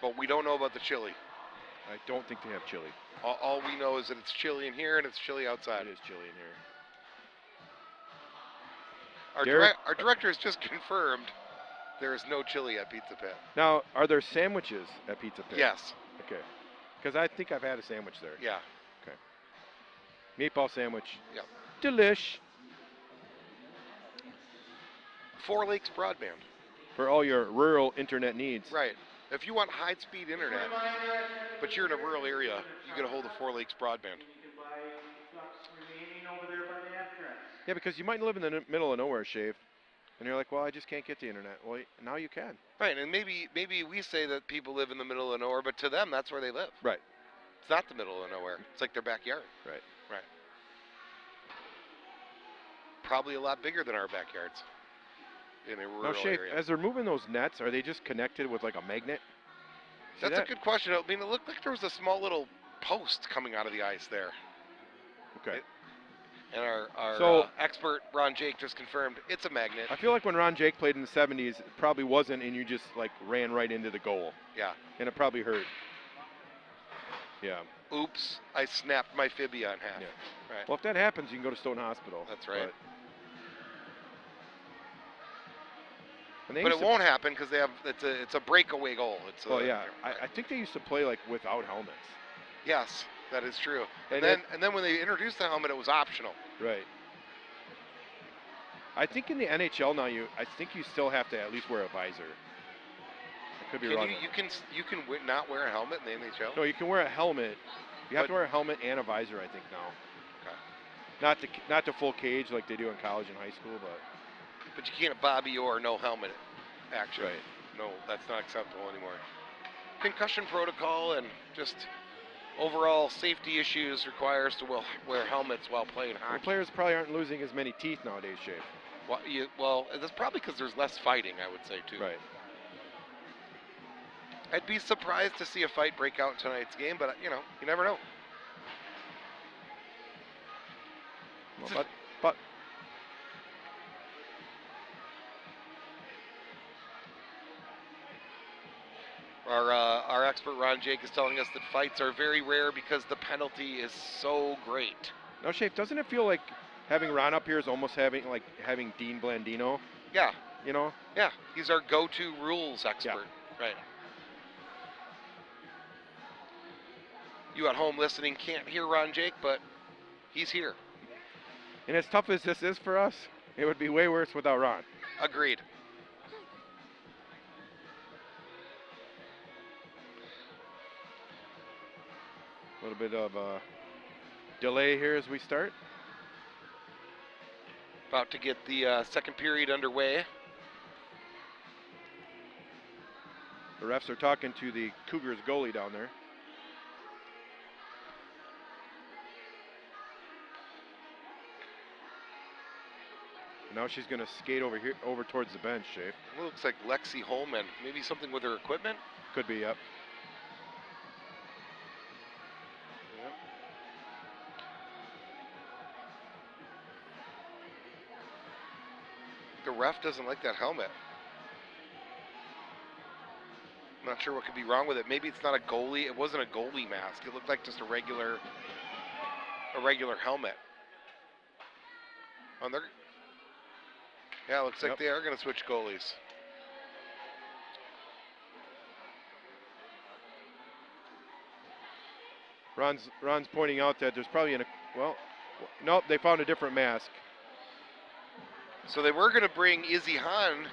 But we don't know about the chili. I don't think they have chili. All we know is that it's chili in here and it's chili outside. It is chili in here. Derek, Our director has just confirmed there is no chili at Pizza Pit. Now, are there sandwiches at Pizza Pit? Yes. Okay. Because I think I've had a sandwich there. Yeah. Okay. Meatball sandwich. Yep. Delish. 4 Lakes broadband. For all your rural internet needs. Right. If you want high-speed internet, but you're in a rural area, you get a hold of 4 Lakes broadband. Yeah, because you might live in the middle of nowhere, Shave, and you're like, well, I just can't get the internet. Well, now you can. Right, and maybe we say that people live in the middle of nowhere, but to them, that's where they live. Right. It's not the middle of nowhere. It's like their backyard. Right. Right. Probably a lot bigger than our backyards in a rural Now, Shave, area. as they're moving those nets, are they just connected with like a magnet? That's a good question. I mean, it looked like there was a small little post coming out of the ice there. Okay. And our expert, Ron Jake, just confirmed it's a magnet. I feel like when Ron Jake played in the 70s, it probably wasn't, and you just like ran right into the goal. Yeah. And it probably hurt. Yeah. Oops, I snapped my fibia in half. Yeah. Right. Well, if that happens, you can go to Stoughton Hospital. That's right. But it won't happen because they have it's a breakaway goal. Yeah. I think they used to play like without helmets. Yes, that is true. And And then when they introduced the helmet, it was optional. Right. I think in the NHL now, I think you still have to at least wear a visor. I could be wrong. You can not wear a helmet in the NHL? No, you can wear a helmet. You have to wear a helmet and a visor, I think now. Okay. Not the full cage like they do in college and high school, but. But you can't Bobby Orr, no helmet action. Right. No, that's not acceptable anymore. Concussion protocol and just overall safety issues require us to wear helmets while playing hockey. Well, players probably aren't losing as many teeth nowadays, Shave. Well, that's probably because there's less fighting, I would say, too. Right. I'd be surprised to see a fight break out in tonight's game, but, you never know. Well, but our expert Ron Jake is telling us that fights are very rare because the penalty is so great. Now, Shave, doesn't it feel like having Ron up here is almost having Dean Blandino? Yeah. You know? Yeah, he's our go-to rules expert. Yeah. Right. You at home listening can't hear Ron Jake, but he's here. And as tough as this is for us, it would be way worse without Ron. Agreed. A little bit of a delay here as we start. About to get the second period underway. The refs are talking to the Cougars goalie down there. Now she's going to skate over towards the bench, Shave. It looks like Lexi Holman. Maybe something with her equipment? Could be, yep. The ref doesn't like that helmet. I'm not sure what could be wrong with it. Maybe it's not a goalie. It wasn't a goalie mask. It looked like just a regular helmet. Oh, yeah, it looks like they are going to switch goalies. Ron's pointing out that there's probably nope, they found a different mask. So they were going to bring Izzy Hahn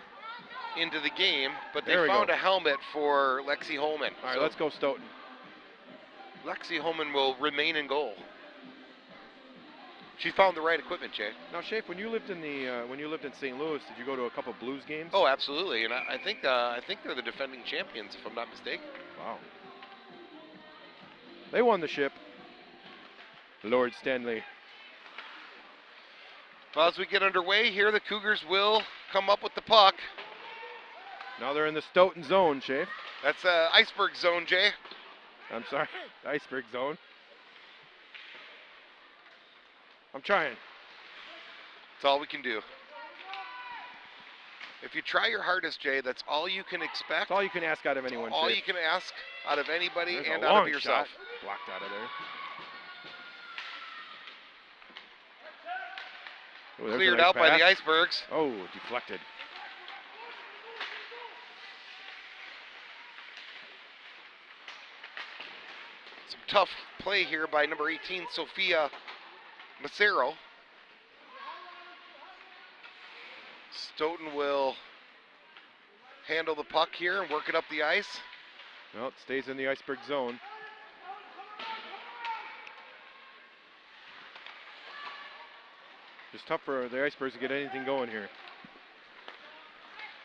into the game, but they There we found go. a helmet for Lexi Holman. All right, let's go Stoughton. Lexi Holman will remain in goal. She found the right equipment, Jay. Now, Shafe, when you lived in St. Louis, did you go to a couple Blues games? Oh, absolutely, and I think they're the defending champions, if I'm not mistaken. Wow. They won the ship. Lord Stanley. Well, as we get underway here, the Cougars will come up with the puck. Now they're in the Stoughton zone, Shafe. That's Iceberg zone, Jay. I'm sorry, Iceberg zone. I'm trying. That's all we can do. If you try your hardest, Jay, that's all you can expect. That's all you can ask out of anyone. All Shafe. you can ask out of anybody There's and a out long of yourself. Shot. Blocked out of there. Oh, Cleared nice out pass. by the Icebergs. Oh, deflected. Some tough play here by number 18, Sophia Macero. Stoughton will handle the puck here and work it up the ice. Well, it stays in the Iceberg zone. It's tough for the Icebergs to get anything going here.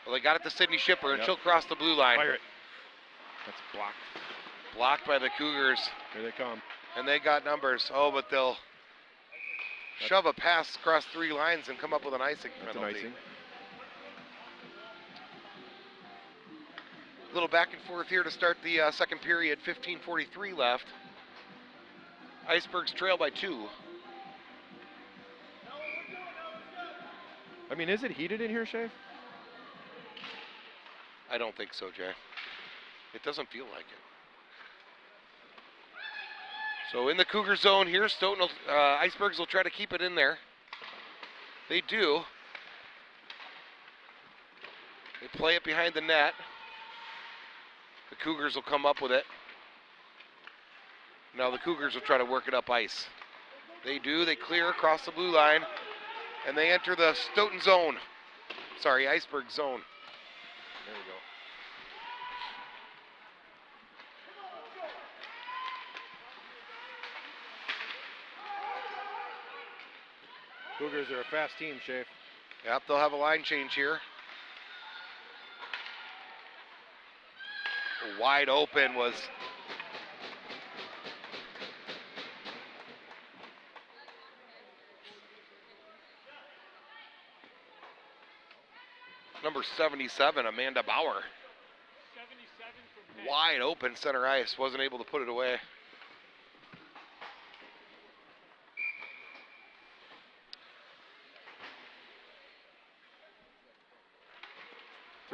Well, they got it to Sydney Shipper, and she'll cross the blue line. Fire it. That's blocked. Blocked by the Cougars. Here they come. And they got numbers. Oh, but they'll shove a pass across 3 lines and come up with an icing penalty. That's an icing. A little back and forth here to start the second period. 15:43 left. Icebergs trail by 2. I mean, is it heated in here, Shafe? I don't think so, Jay. It doesn't feel like it. So in the Cougar zone here, Stoughton, Icebergs will try to keep it in there. They do. They play it behind the net. The Cougars will come up with it. Now the Cougars will try to work it up ice. They do. They clear across the blue line, and they enter the Stoughton zone. Sorry, Iceberg zone. There we go. Cougars are a fast team, Shafe. Yep, they'll have a line change here. Wide open was number 77, Amanda Bauer. Wide open center ice, wasn't able to put it away.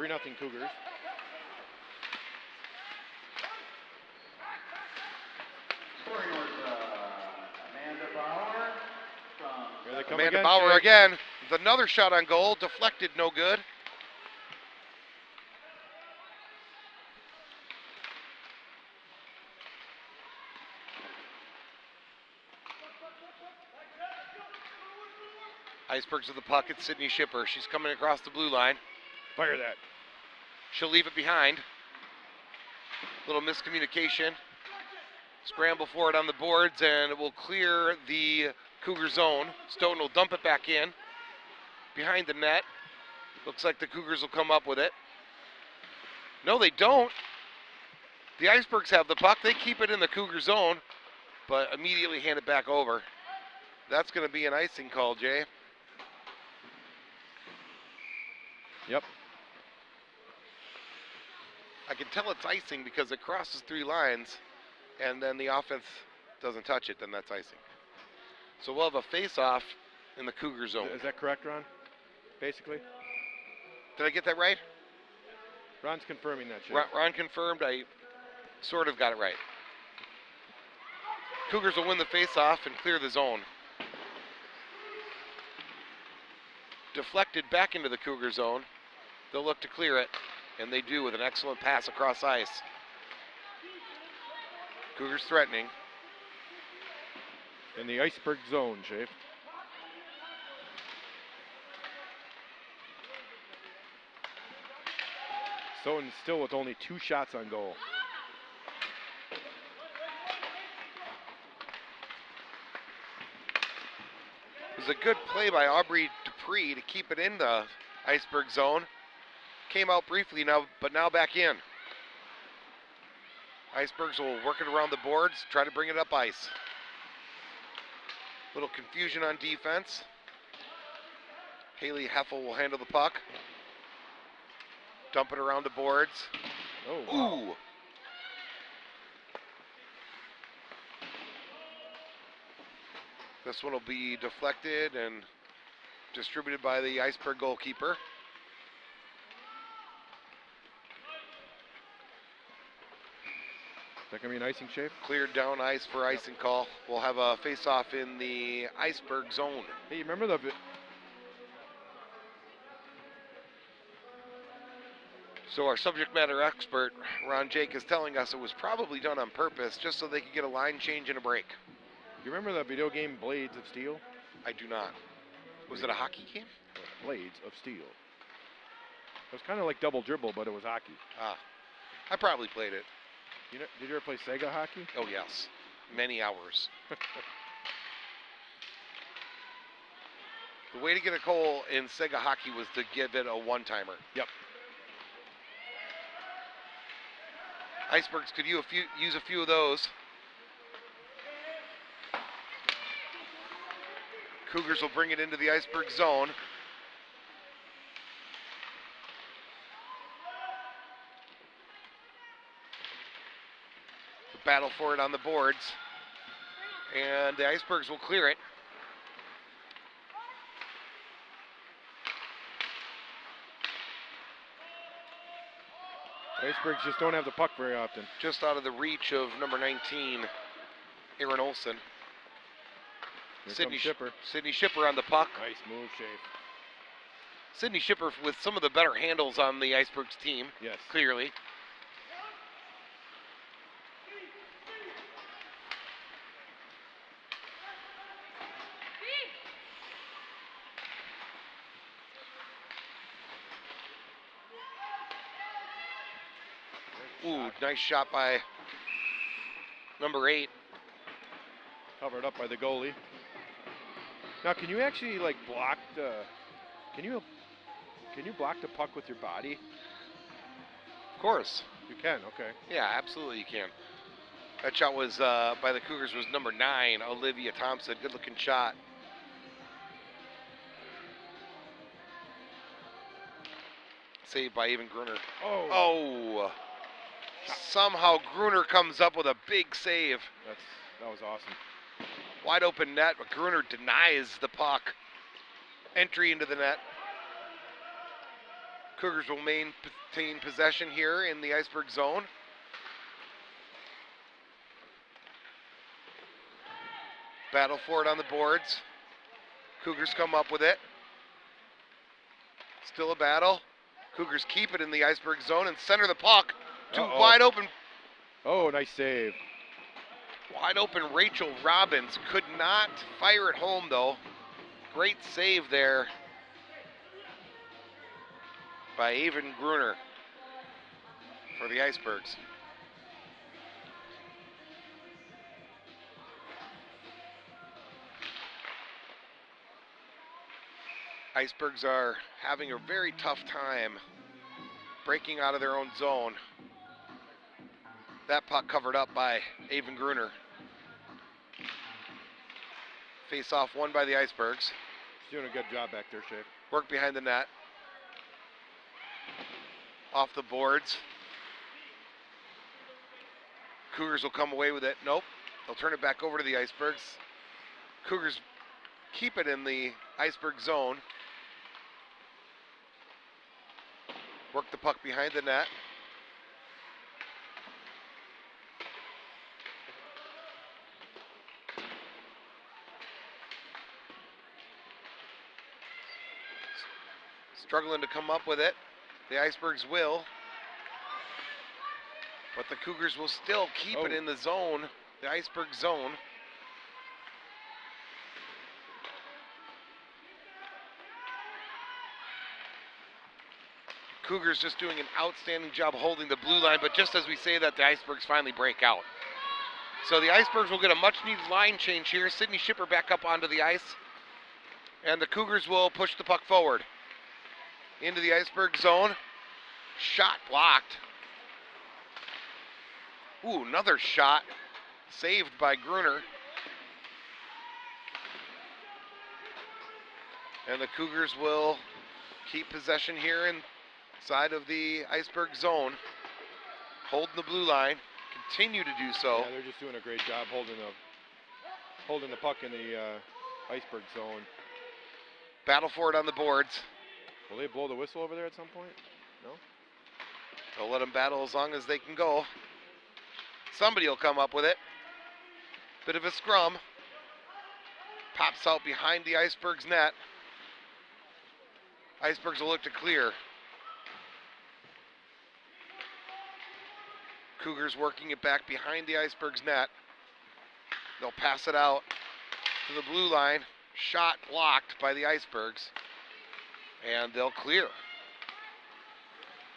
Nothing Cougars. Scoring was Amanda Bauer from. Here they come Amanda again, Bauer Jake. again with another shot on goal, deflected, no good. Icebergs with the puck at Sydney Shipper. She's coming across the blue line. Fire that. She'll leave it behind. Little miscommunication. Scramble for it on the boards, and it will clear the Cougar zone. Stoughton will dump it back in. Behind the net. Looks like the Cougars will come up with it. No, they don't. The Icebergs have the puck. They keep it in the Cougar zone, but immediately hand it back over. That's going to be an icing call, Jay. Yep. I can tell it's icing because it crosses 3 lines, and then the offense doesn't touch it, then that's icing. So we'll have a face-off in the Cougar zone. Is that correct, Ron? Basically? Did I get that right? Ron's confirming that shit. Ron confirmed. I sort of got it right. Cougars will win the face-off and clear the zone. Deflected back into the Cougar zone. They'll look to clear it, and they do with an excellent pass across ice. Cougars threatening. In the Iceberg zone, Shafe. Stoughton still with only 2 shots on goal. was a good play by Aubrey Dupree to keep it in the Iceberg zone. Came out briefly now, but now back in. Icebergs will work it around the boards, try to bring it up ice. Little confusion on defense. Haley Heffel will handle the puck. Dump it around the boards. Oh, wow. Ooh. This one will be deflected and distributed by the Iceberg goalkeeper. Is that going to be an icing, Shape? Cleared down ice for icing call. We'll have a face-off in the Iceberg zone. Hey, you remember the... So our subject matter expert, Ron Jake, is telling us it was probably done on purpose just so they could get a line change and a break. You remember the video game Blades of Steel? I do not. Was it a hockey game? Blades of Steel. It was kind of like Double Dribble, but it was hockey. Ah, I probably played it. You know, did you ever play Sega hockey? Oh, yes. Many hours. The way to get a goal in Sega hockey was to give it a one-timer. Yep. Icebergs could use a few of those. Cougars will bring it into the Iceberg zone. The battle for it on the boards. And the Icebergs will clear it. Icebergs just don't have the puck very often. Just out of the reach of number 19, Aaron Olson. Sydney Shipper on the puck. Nice move, Shape. Sydney Shipper with some of the better handles on the Icebergs team. Yes. Clearly. Ooh, nice shot by number 8. Covered up by the goalie. Now, can you actually like block the? Can you block the puck with your body? Of course. You can. Okay. Yeah, absolutely you can. That shot was by the Cougars was number 9, Olivia Thompson. Good-looking shot. Saved by Evan Gruner. Oh. Somehow Gruner comes up with a big save. That was awesome. Wide open net, but Gruner denies the puck. Entry into the net. Cougars will maintain possession here in the Iceberg zone. Battle for it on the boards. Cougars come up with it. Still a battle. Cougars keep it in the Iceberg zone and center the puck to wide open. Oh, nice save. Wide open Rachel Robbins could not fire it home though. Great save there by Avon Gruner for the Icebergs. Icebergs are having a very tough time breaking out of their own zone. That puck covered up by Avon Gruner. Face off won by the Icebergs. He's doing a good job back there, Shape. Work behind the net. Off the boards. Cougars will come away with it. Nope. They'll turn it back over to the Icebergs. Cougars keep it in the Iceberg zone. Work the puck behind the net. Struggling to come up with it. The Icebergs will. But the Cougars will still keep it in the zone, the Iceberg zone. Cougars just doing an outstanding job holding the blue line, but just as we say that, the Icebergs finally break out. So the Icebergs will get a much-needed line change here. Sydney Shipper back up onto the ice. And the Cougars will push the puck forward. Into the Iceberg zone. Shot blocked. Ooh, another shot saved by Gruner. And the Cougars will keep possession here inside of the Iceberg zone. Holding the blue line. Continue to do so. Yeah, they're just doing a great job holding the puck in the Iceberg zone. Battle for it on the boards. Will they blow the whistle over there at some point? No? They'll let them battle as long as they can go. Somebody will come up with it. Bit of a scrum. Pops out behind the Icebergs net. Icebergs will look to clear. Cougars working it back behind the Icebergs net. They'll pass it out to the blue line. Shot blocked by the Icebergs. And they'll clear.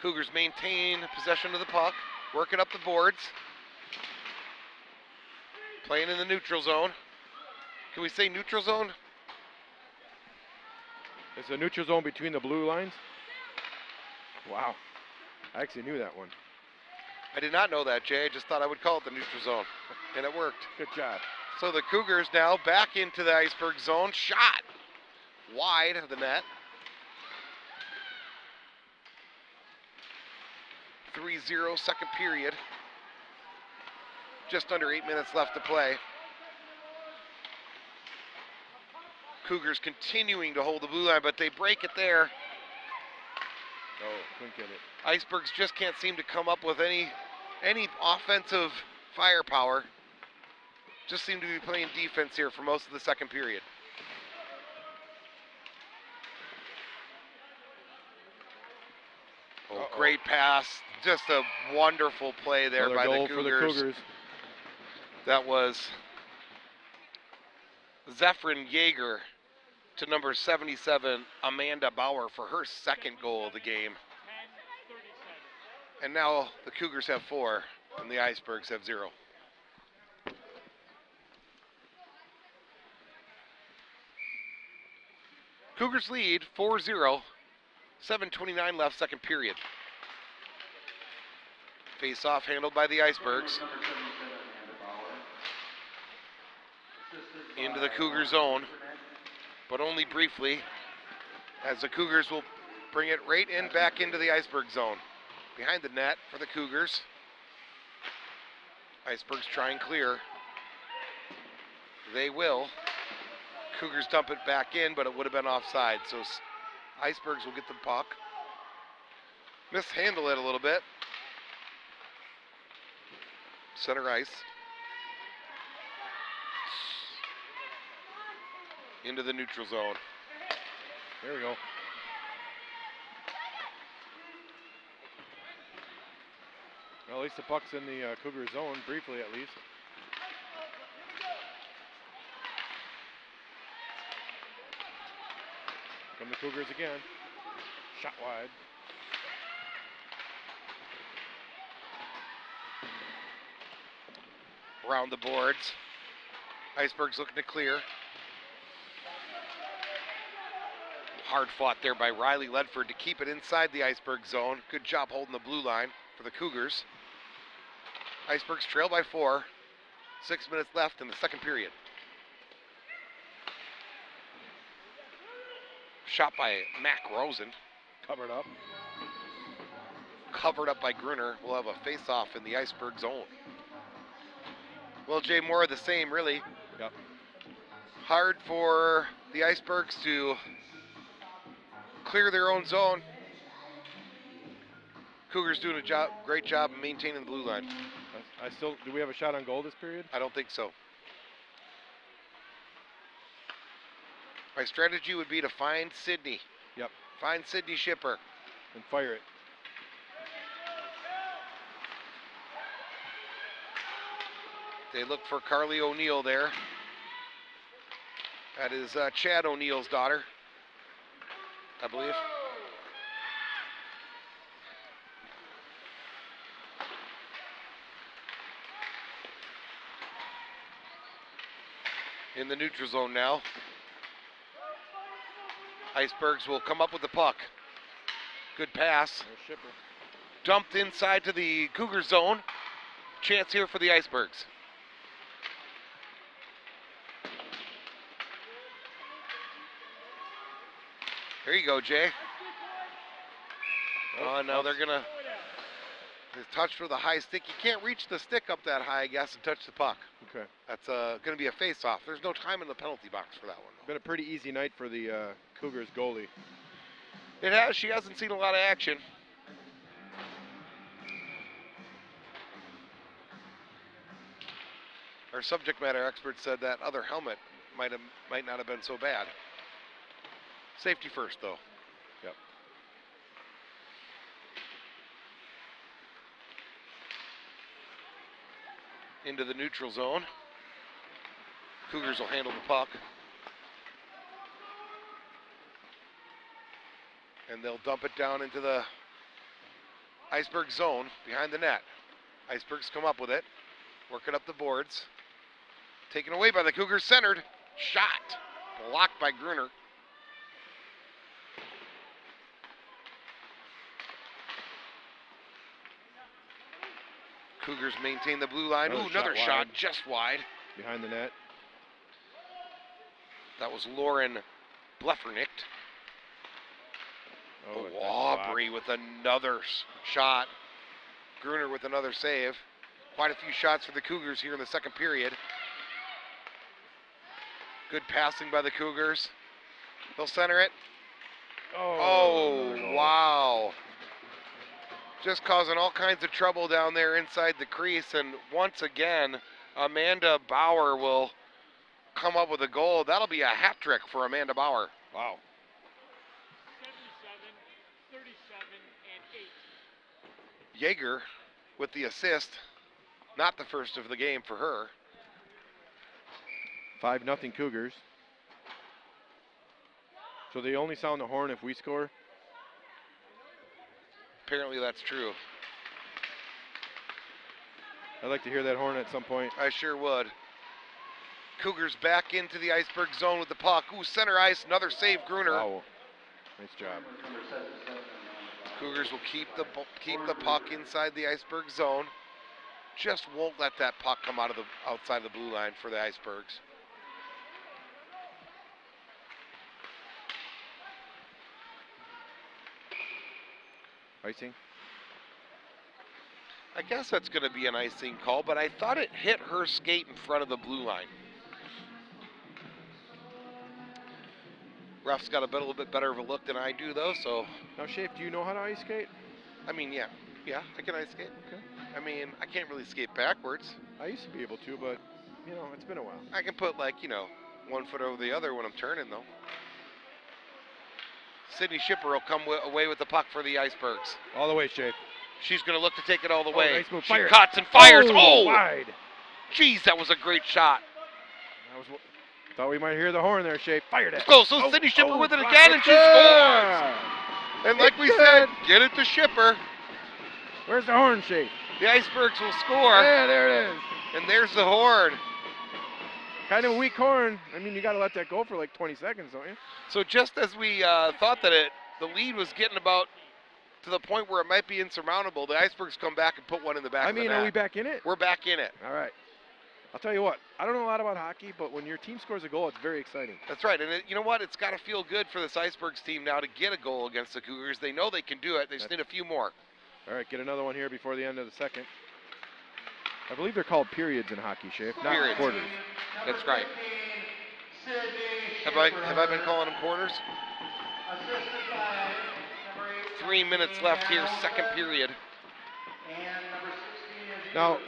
Cougars maintain possession of the puck. Working up the boards. Playing in the neutral zone. Can we say neutral zone? It's a neutral zone between the blue lines? Wow. I actually knew that one. I did not know that, Jay. I just thought I would call it the neutral zone. And it worked. Good job. So the Cougars now back into the Iceberg zone. Shot wide of the net. 3-0 second period. Just under 8 minutes left to play. Cougars continuing to hold the blue line, but they break it there. Oh, couldn't get it. Icebergs just can't seem to come up with any offensive firepower. Just seem to be playing defense here for most of the second period. Oh, great pass. Just a wonderful play there by the Cougars. For the Cougars. That was Zephyrin Yeager to number 77, Amanda Bauer, for her second goal of the game. And now the Cougars have 4, and the Icebergs have 0. Cougars lead 4-0, 7:29 left, second period. Face-off handled by the Icebergs. Into the Cougar zone, but only briefly, as the Cougars will bring it right in back into the Iceberg zone. Behind the net for the Cougars. Icebergs try and clear. They will. Cougars dump it back in, but it would have been offside, so Icebergs will get the puck. Mishandle it a little bit. Center ice. Into the neutral zone. There we go. Well, at least the puck's in the Cougar zone, briefly at least. From the Cougars again. Shot wide. Around the boards. Icebergs looking to clear. Hard fought there by Riley Ledford to keep it inside the Iceberg zone. Good job holding the blue line for the Cougars. Icebergs trail by 4. 6 minutes left in the second period. Shot by Mac Rosen. Covered up. Covered up by Gruner. We'll have a face-off in the Iceberg zone. Well, Jay, more of the same, really. Yep. Hard for the Icebergs to clear their own zone. Cougars doing a great job of maintaining the blue line. Do we have a shot on goal this period? I don't think so. My strategy would be to find Sydney. Yep. Find Sydney Shipper. And fire it. They look for Carly O'Neill there. That is Chad O'Neill's daughter, I believe. In the neutral zone now. Icebergs will come up with the puck. Good pass. Dumped inside to the Cougar zone. Chance here for the Icebergs. Here you go, Jay. Oh, now they're going to touch with a high stick. You can't reach the stick up that high, I guess, and touch the puck. Okay. That's going to be a face-off. There's no time in the penalty box for that one. Been a pretty easy night for the Cougars goalie. It has. She hasn't seen a lot of action. Our subject matter expert said that other helmet might not have been so bad. Safety first, though. Yep. Into the neutral zone. Cougars will handle the puck. And they'll dump it down into the Iceberg zone behind the net. Icebergs come up with it. Working up the boards. Taken away by the Cougars, centered. Shot. Blocked by Gruner. Cougars maintain the blue line. Ooh, another shot just wide. Behind the net. That was Lauren Bleffernicht. Oh, Aubrey with another shot. Gruner with another save. Quite a few shots for the Cougars here in the second period. Good passing by the Cougars. They'll center it. Oh, wow. Just causing all kinds of trouble down there inside the crease. And once again, Amanda Bauer will come up with a goal. That'll be a hat trick for Amanda Bauer. Wow. 37, 37, and 8. Yeager with the assist. Not the first of the game for her. 5-0 Cougars. So they only sound the horn if we score? Apparently that's true. I'd like to hear that horn at some point. I sure would. Cougars back into the Iceberg zone with the puck. Ooh, center ice, another save, Gruner. Wow. Nice job. Cougars will keep the puck inside the Iceberg zone. Just won't let that puck come out of the outside of the blue line for the Icebergs. Icing? I guess that's going to be an icing call, but I thought it hit her skate in front of the blue line. Ref's got a little bit better of a look than I do, though, so... Now, Shafe, do you know how to ice skate? I mean, yeah, I can ice skate. Okay. I mean, I can't really skate backwards. I used to be able to, but, you know, it's been a while. I can put, like, you know, one foot over the other when I'm turning, though. Sydney Shipper will come away with the puck for the Icebergs. All the way, Shafe. She's going to look to take it all the way. Nice move. She cuts and fires. Oh! Wide. Jeez, that was a great shot. Thought we might hear the horn there, Shafe. Fired it. Let's go. So Sydney Shipper with it again, and she scores. And like we said, get it to Shipper. Where's the horn, Shafe? The Icebergs will score. Yeah, there it is. And there's the horn. Kind of a weak horn. I mean, you got to let that go for like 20 seconds, don't you? So just as we thought that the lead was getting about to the point where it might be insurmountable, the Icebergs come back and put one in the back of the net. Are we back in it? We're back in it. All right. I'll tell you what, I don't know a lot about hockey, but when your team scores a goal, it's very exciting. That's right, and you know what? It's got to feel good for this Icebergs team now to get a goal against the Cougars. They know they can do it. They just need a few more. All right, get another one here before the end of the second. I believe they're called periods in hockey, Shafe, not periods. Quarters. That's right. Have I been calling them quarters? 3 minutes left here, second period. Now,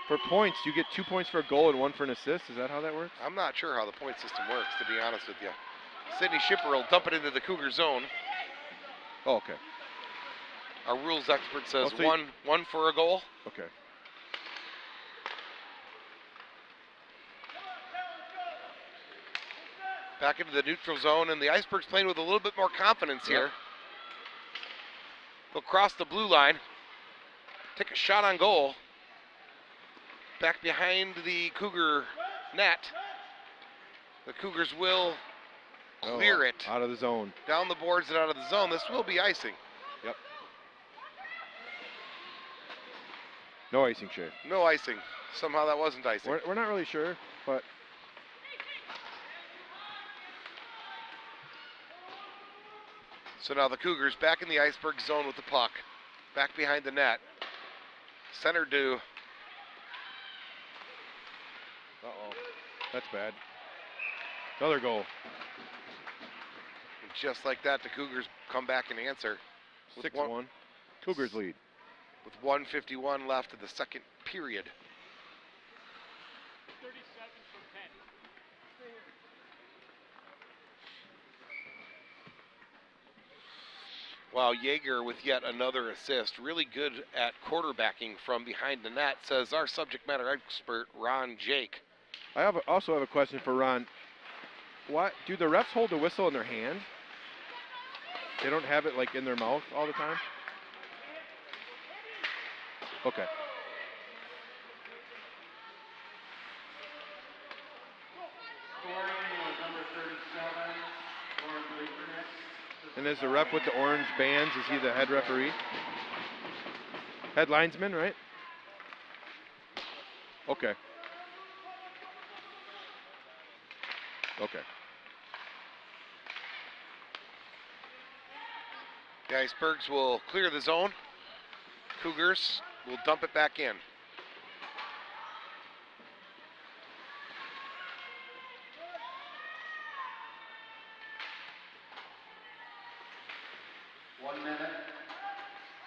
for points, you get 2 points for a goal and 1 for an assist. Is that how that works? I'm not sure how the point system works, to be honest with you. Sydney Shipper will dump it into the Cougar zone. Oh, okay. Our rules expert says one for a goal. Okay. Back into the neutral zone, and the Icebergs playing with a little bit more confidence here. They'll cross the blue line, take a shot on goal. Back behind the Cougar net. The Cougars will clear it out of the zone. Down the boards and out of the zone. This will be icing. Yep. No icing, Shay. No icing. Somehow that wasn't icing. We're not really sure, but so now the Cougars back in the Iceberg zone with the puck. Back behind the net. Center to. Uh-oh. That's bad. Another goal. And just like that, the Cougars come back and answer. 6-1. Cougars lead. With 1:51 left of the second period. 37 for Penn. Wow, Yeager with yet another assist. Really good at quarterbacking from behind the net, says our subject matter expert, Ron Jake. I also have a question for Ron. What do the refs hold the whistle in their hand? They don't have it like in their mouth all the time? Okay. And is the ref with the orange bands, is he the head referee? Head linesman, right? Okay. Okay. The Icebergs will clear the zone. Cougars will dump it back in.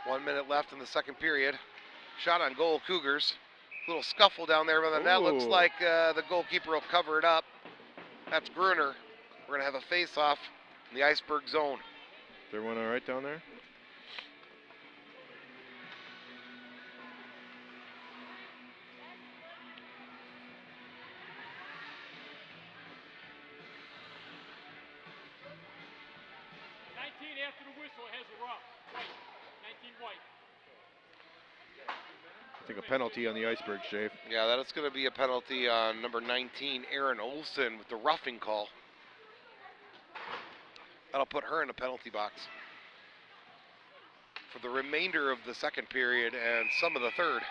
One minute left in the second period. Shot on goal, Cougars. Little scuffle down there by the net. Looks like the goalkeeper will cover it up. That's Gruner. We're going to have a face-off in the Iceberg zone. Is everyone all right down there? After the whistle, it has a rough. White. 19 white. I think a penalty on the Iceberg, Shave. Yeah, that is going to be a penalty on number 19, Aaron Olson, with the roughing call. That'll put her in a penalty box for the remainder of the second period and some of the third.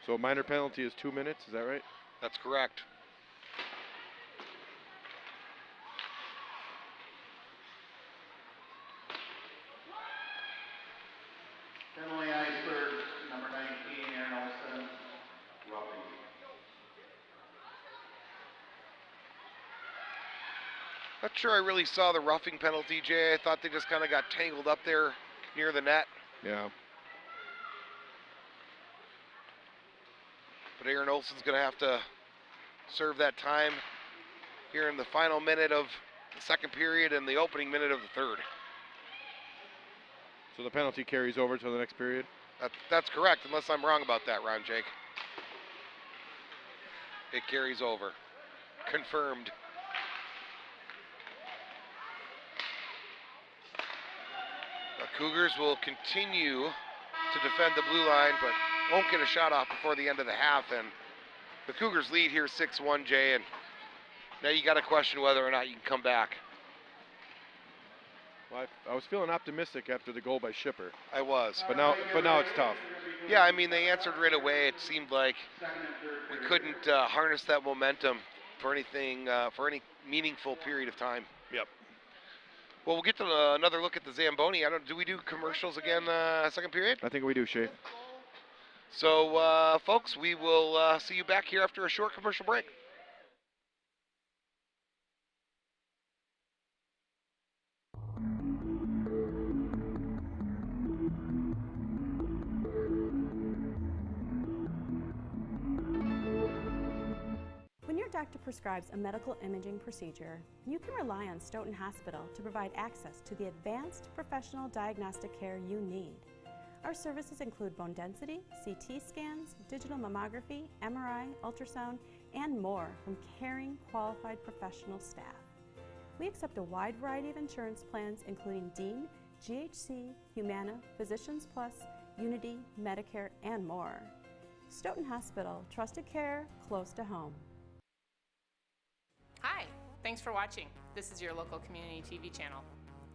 So a minor penalty is 2 minutes, is that right? That's correct. Penalty Iceberg, number 19, Aaron Olson, roughing. Not sure I really saw the roughing penalty, Jay. I thought they just kind of got tangled up there near the net. Yeah. But Aaron Olson's going to have to serve that time here in the final minute of the second period and the opening minute of the third. So the penalty carries over to the next period? That's correct, unless I'm wrong about that, Ron Jake. It carries over. Confirmed. The Cougars will continue to defend the blue line, but won't get a shot off before the end of the half. And the Cougars lead here 6-1, Jay, and now you got to question whether or not you can come back. Well, I was feeling optimistic after the goal by Shipper. I was. But now it's tough. Yeah, I mean, they answered right away. It seemed like we couldn't harness that momentum for anything, for any meaningful period of time. Yep. Well, we'll get to another look at the Zamboni. Do we do commercials again second period? I think we do, Shay. So, folks, we will see you back here after a short commercial break. When your doctor prescribes a medical imaging procedure, you can rely on Stoughton Hospital to provide access to the advanced professional diagnostic care you need. Our services include bone density, CT scans, digital mammography, MRI, ultrasound, and more from caring, qualified professional staff. We accept a wide variety of insurance plans including Dean, GHC, Humana, Physicians Plus, Unity, Medicare, and more. Stoughton Hospital, trusted care close to home. Thanks for watching. This is your local community TV channel.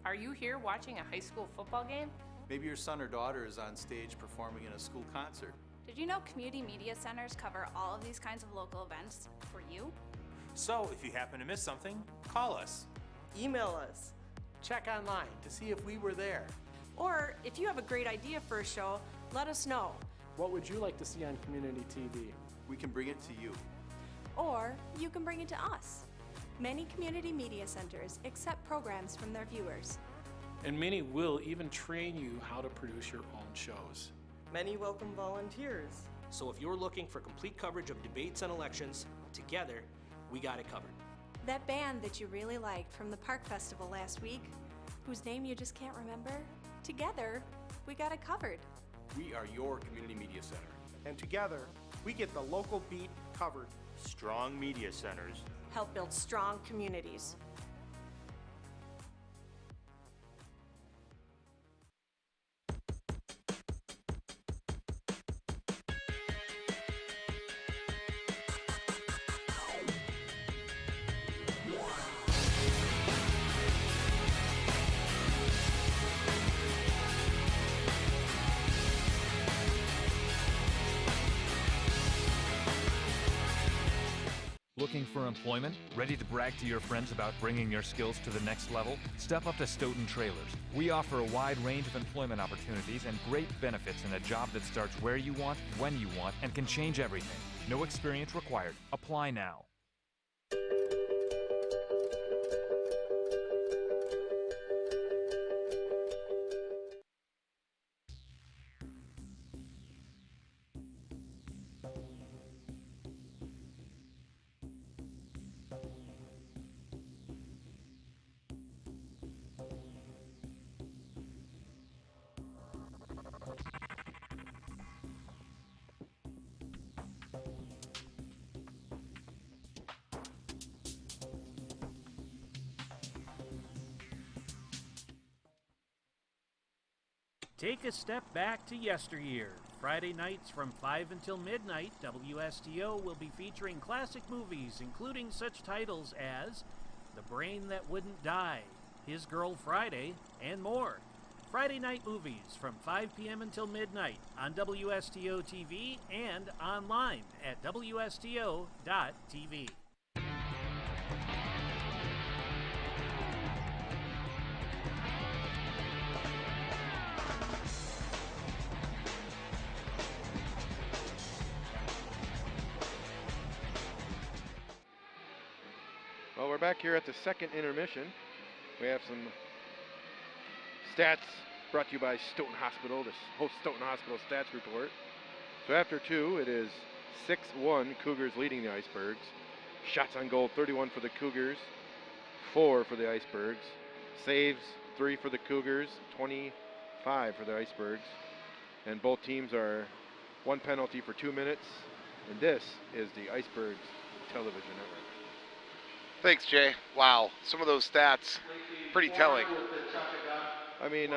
Are you here watching a high school football game? Maybe your son or daughter is on stage performing in a school concert. Did you know community media centers cover all of these kinds of local events for you? So if you happen to miss something, call us. Email us. Check online to see if we were there. Or if you have a great idea for a show, let us know. What would you like to see on community TV? We can bring it to you. Or you can bring it to us. Many community media centers accept programs from their viewers. And many will even train you how to produce your own shows. Many welcome volunteers. So if you're looking for complete coverage of debates and elections, together, we got it covered. That band that you really liked from the Park Festival last week, whose name you just can't remember, together, we got it covered. We are your community media center. And together, we get the local beat covered. Strong media centers. Help build strong communities. Looking for employment? Ready to brag to your friends about bringing your skills to the next level? Step up to Stoughton Trailers. We offer a wide range of employment opportunities and great benefits in a job that starts where you want, when you want, and can change everything. No experience required. Apply now. Take a step back to yesteryear. Friday nights from 5 until midnight, WSTO will be featuring classic movies, including such titles as The Brain That Wouldn't Die, His Girl Friday, and more. Friday night movies from 5 p.m. until midnight on WSTO TV and online at WSTO.tv. Well, we're back here at the second intermission. We have some stats brought to you by Stoughton Hospital, this host Stoughton Hospital stats report. So after two, it is 6-1, Cougars leading the Icebergs. Shots on goal, 31 for the Cougars, 4 for the Icebergs. Saves, 3 for the Cougars, 25 for the Icebergs. And both teams are one penalty for 2 minutes. And this is the Icebergs television network. Thanks, Jay. Wow, some of those stats, pretty telling. I mean,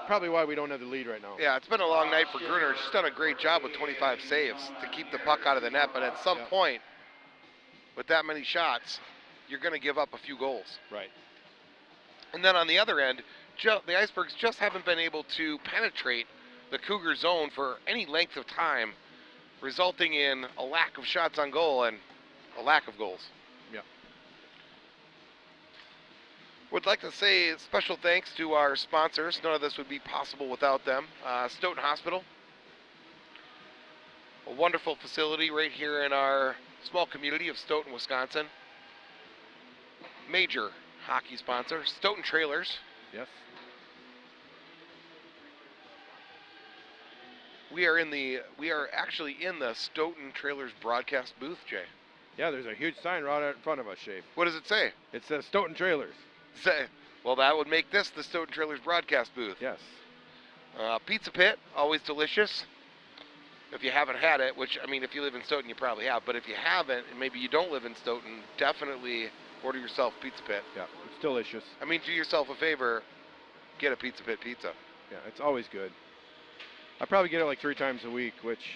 probably why we don't have the lead right now. Yeah, it's been a long night for Gruner. She's done a great job with 25 saves to keep the puck out of the net, but at some point, with that many shots, you're going to give up a few goals. Right. And then on the other end, the Icebergs just haven't been able to penetrate the Cougar zone for any length of time, resulting in a lack of shots on goal and a lack of goals. Yeah. Would like to say special thanks to our sponsors. None of this would be possible without them. Stoughton Hospital, a wonderful facility right here in our small community of Stoughton, Wisconsin. Major hockey sponsor, Stoughton Trailers. Yes. We are actually in the Stoughton Trailers broadcast booth, Jay. Yeah, there's a huge sign right out in front of us, Shape. What does it say? It says Stoughton Trailers. Well, that would make this the Stoughton Trailers broadcast booth. Yes. Pizza Pit, always delicious. If you haven't had it, which, I mean, if you live in Stoughton, you probably have. But if you haven't, and maybe you don't live in Stoughton, definitely order yourself Pizza Pit. Yeah, it's delicious. I mean, do yourself a favor, get a Pizza Pit pizza. Yeah, it's always good. I probably get it like 3 times a week, which,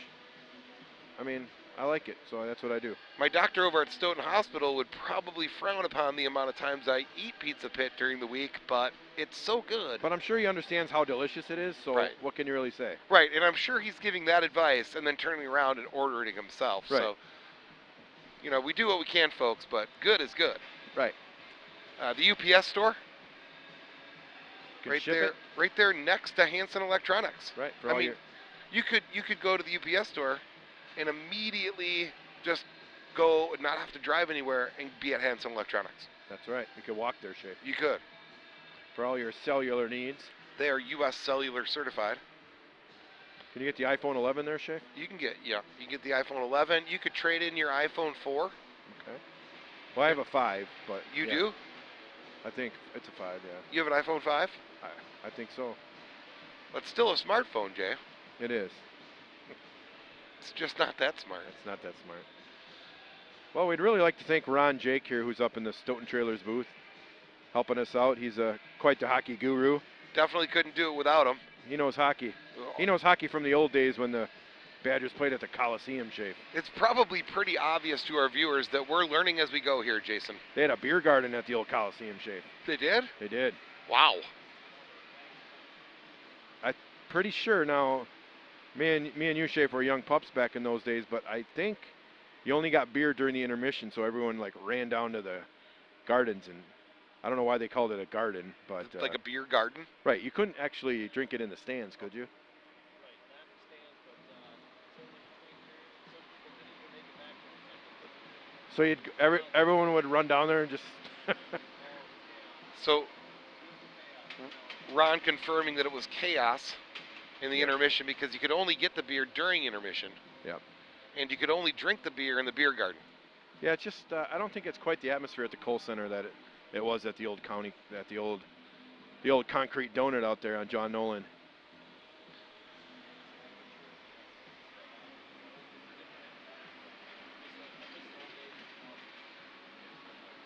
I mean, I like it, so that's what I do. My doctor over at Stoughton Hospital would probably frown upon the amount of times I eat Pizza Pit during the week, but it's so good. But I'm sure he understands how delicious it is, so Right. what can you really say? Right, and I'm sure he's giving that advice and then turning around and ordering it himself. Right. So, you know, we do what we can, folks, but good is good. Right. The UPS store, Can right ship there, it. right there next to Hanson Electronics. Right. For I all mean, your, you could go to the UPS store and immediately just go and not have to drive anywhere and be at Hanson Electronics. that's right. You can walk there, Shay. You could. For all your cellular needs. They are U.S. Cellular certified. Can you get the iPhone 11 there, Shay? You can get the iPhone 11. You could trade in your iPhone 4. Okay. Well, I have a 5, but You yeah. do? I think it's a 5, yeah. You have an iPhone 5? I think so. But still a smartphone, Jay. It is. It's just not that smart. It's not that smart. Well, we'd really like to thank Ron Jake here, who's up in the Stoughton Trailers booth, helping us out. He's quite the hockey guru. Definitely couldn't do it without him. He knows hockey. He knows hockey from the old days when the Badgers played at the Coliseum, Shay. It's probably pretty obvious to our viewers that we're learning as we go here, Jason. They had a beer garden at the old Coliseum, Shay. They did? They did. Wow. I'm pretty sure now, me and you, Shay, were young pups back in those days, but I think you only got beer during the intermission, so everyone like ran down to the gardens, and I don't know why they called it a garden, but Like a beer garden? right, you couldn't actually drink it in the stands, could you? So everyone would run down there and just. So, Ron confirming that it was chaos in the intermission because you could only get the beer during intermission. Yep. And you could only drink the beer in the beer garden. Yeah, it's just I don't think it's quite the atmosphere at the Kohl Center that it was at the old county, at the old concrete donut out there on John Nolan.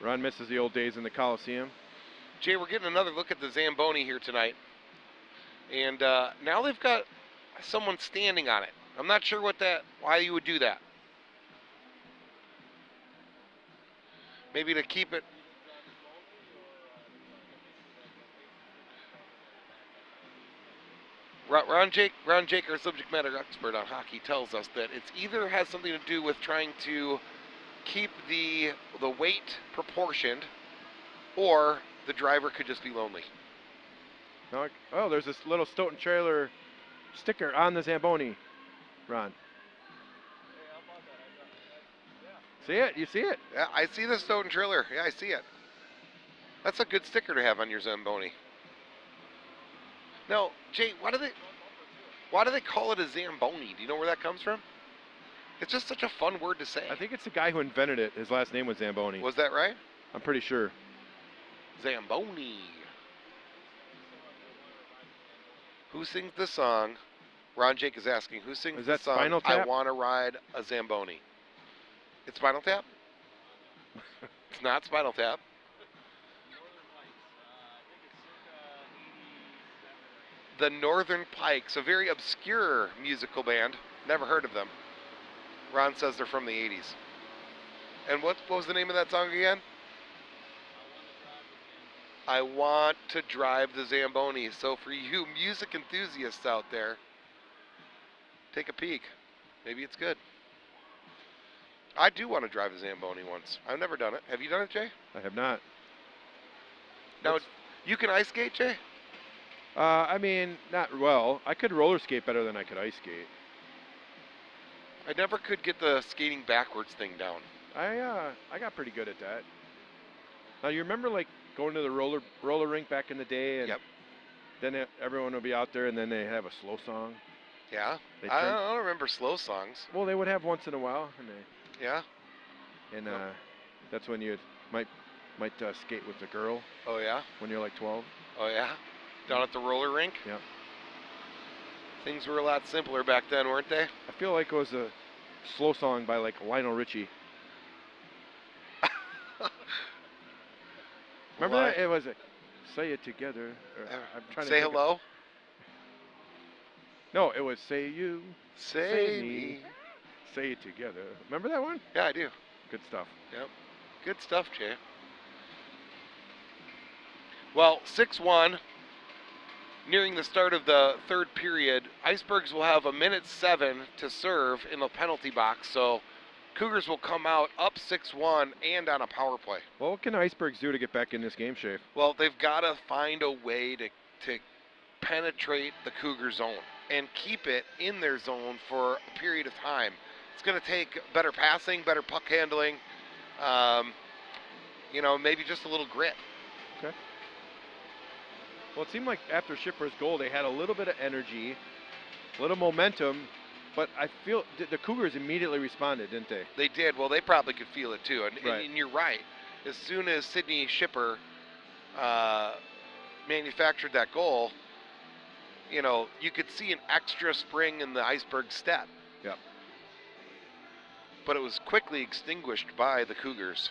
Ron misses the old days in the Coliseum. Jay, we're getting another look at the Zamboni here tonight. And now they've got someone standing on it. I'm not sure why you would do that. Maybe to keep it. Ron Jake, our subject matter expert on hockey, tells us that it's either has something to do with trying to keep the weight proportioned, or the driver could just be lonely. No, oh, there's this little Stoughton trailer sticker on the Zamboni, Ron. See it? You see it? Yeah, I see the Stoughton trailer. Yeah, I see it. That's a good sticker to have on your Zamboni. Now, Jay, why do they call it a Zamboni? Do you know where that comes from? It's just such a fun word to say. I think it's the guy who invented it. His last name was Zamboni. Was that right? I'm pretty sure. Zamboni. Who sings the song? Ron Jake is asking, who sings the song, Spinal Tap? I Want to Ride a Zamboni? It's Spinal Tap? It's not Spinal Tap. The Northern Pikes, a very obscure musical band. Never heard of them. Ron says they're from the 80s. And what was the name of that song again? I Want to Drive the Zamboni. So for you music enthusiasts out there, take a peek. Maybe it's good. I do want to drive a Zamboni once. I've never done it. Have you done it, Jay? I have not. Now, you can ice skate, Jay? I mean, not well. I could roller skate better than I could ice skate. I never could get the skating backwards thing down. I got pretty good at that. Now you remember like going to the roller rink back in the day, and yep. Then everyone would be out there, and then they have a slow song. Yeah, I don't remember slow songs. Well, they would have once in a while, and yeah. And that's when you might skate with a girl. Oh yeah. When you're like 12. Oh yeah. Down at the roller rink. Yeah. Things were a lot simpler back then, weren't they? I feel like it was a slow song by like Lionel Richie. Remember that? It was Say It Together. I'm trying to Say Hello? No, it was Say You. Say Me. Say it together. Remember that one? Yeah, I do. Good stuff. Yep. Good stuff, Jay. Well, 6-1. Nearing the start of the third period, Icebergs will have 1:07 to serve in the penalty box, so Cougars will come out up 6-1 and on a power play. Well, what can Icebergs do to get back in this game, Shafe? Well, they've got to find a way to penetrate the Cougar zone and keep it in their zone for a period of time. It's going to take better passing, better puck handling, maybe just a little grit. Okay. Well, it seemed like after Schipper's goal, they had a little bit of energy, a little momentum, but I feel the Cougars immediately responded, didn't they? They did. Well, they probably could feel it too. Right. And you're right. As soon as Sidney Schipper manufactured that goal, you could see an extra spring in the Iceberg step. Yep. But it was quickly extinguished by the Cougars.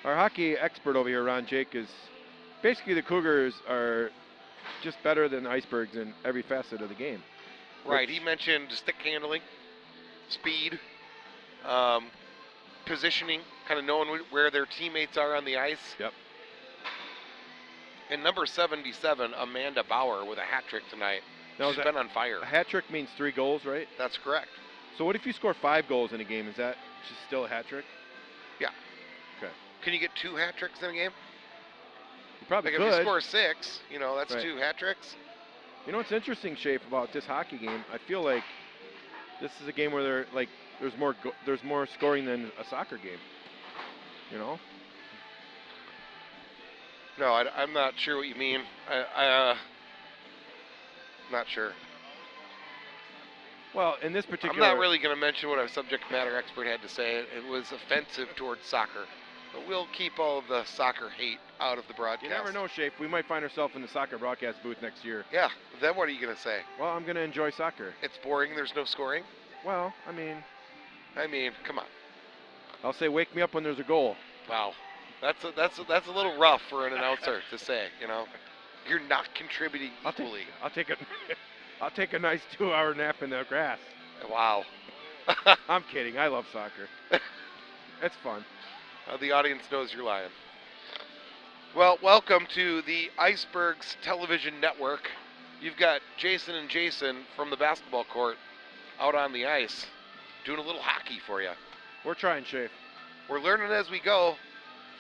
Our hockey expert over here, Ron Jake, is basically the Cougars are just better than Icebergs in every facet of the game. Right. He mentioned stick handling, speed, positioning, kind of knowing where their teammates are on the ice. Yep. And number 77, Amanda Bauer, with a hat trick tonight. Now, she's been on fire. A hat trick means 3 goals, right? That's correct. So what if you score 5 goals in a game? Is that just still a hat trick? Yeah. Okay. Can you get 2 hat tricks in a game? You probably like could. If you score 6, that's right. 2 hat tricks. You know what's interesting, Shafe, about this hockey game? I feel like this is a game where there's more scoring than a soccer game. No, I'm not sure what you mean. Not sure. Well, in this particular... I'm not really going to mention what our subject matter expert had to say. It was offensive towards soccer. But we'll keep all of the soccer hate out of the broadcast. You never know, Shafe. We might find ourselves in the soccer broadcast booth next year. Yeah. Then what are you going to say? Well, I'm going to enjoy soccer. It's boring. There's no scoring? Well, I mean, come on. I'll say wake me up when there's a goal. Wow. That's a little rough for an announcer to say, You're not contributing equally. I'll take a nice 2-hour nap in the grass. Wow. I'm kidding. I love soccer. It's fun. The audience knows you're lying. Well, welcome to the Icebergs Television Network. You've got Jason and Jason from the basketball court out on the ice doing a little hockey for you. We're trying, Shafe. We're learning as we go.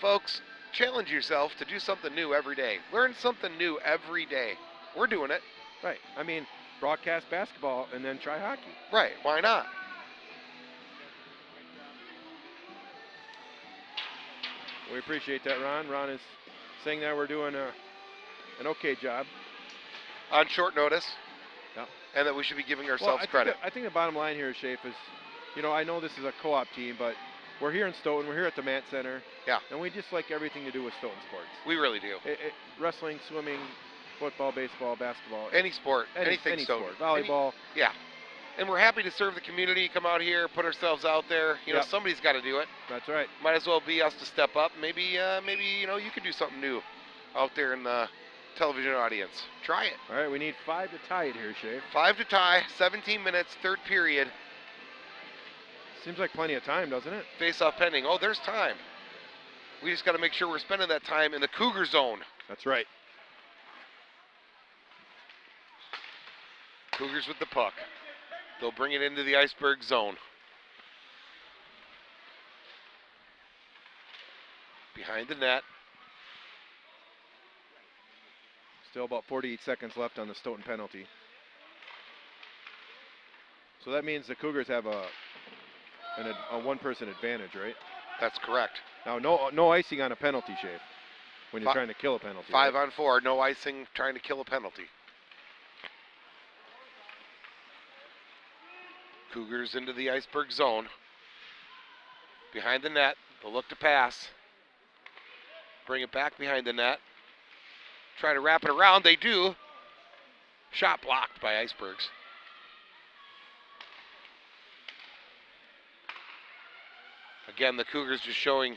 Folks, challenge yourself to do something new every day. Learn something new every day. We're doing it. Right. I mean, broadcast basketball and then try hockey. Right. Why not? We appreciate that, Ron. Ron is saying that we're doing an okay job. On short notice. Yeah. And that we should be giving ourselves credit. I think the bottom line here, Shafe, is, I know this is a co-op team, but we're here in Stoughton. We're here at the Matt Center. Yeah. And we just like everything to do with Stoughton sports. We really do. Wrestling, swimming, football, baseball, basketball. Any sport. Anything any Stoughton. Sport. Volleyball. Yeah. And we're happy to serve the community, come out here, put ourselves out there. Somebody's got to do it. That's right. Might as well be us to step up. Maybe you could do something new out there in the television audience. Try it. All right, we need 5 to tie it here, Shafe. 5 to tie, 17 minutes, third period. Seems like plenty of time, doesn't it? Face-off pending. Oh, there's time. We just got to make sure we're spending that time in the Cougar zone. That's right. Cougars with the puck. They'll bring it into the Iceberg zone. Behind the net. Still about 48 seconds left on the Stoughton penalty. So that means the Cougars have a one-person advantage, right? That's correct. Now, no icing on a penalty, Shafe, when you're trying to kill a penalty. 5 on 4, no icing, trying to kill a penalty. Cougars into the Iceberg zone. Behind the net, they'll look to pass. Bring it back behind the net. Try to wrap it around, they do. Shot blocked by Icebergs. Again, the Cougars just showing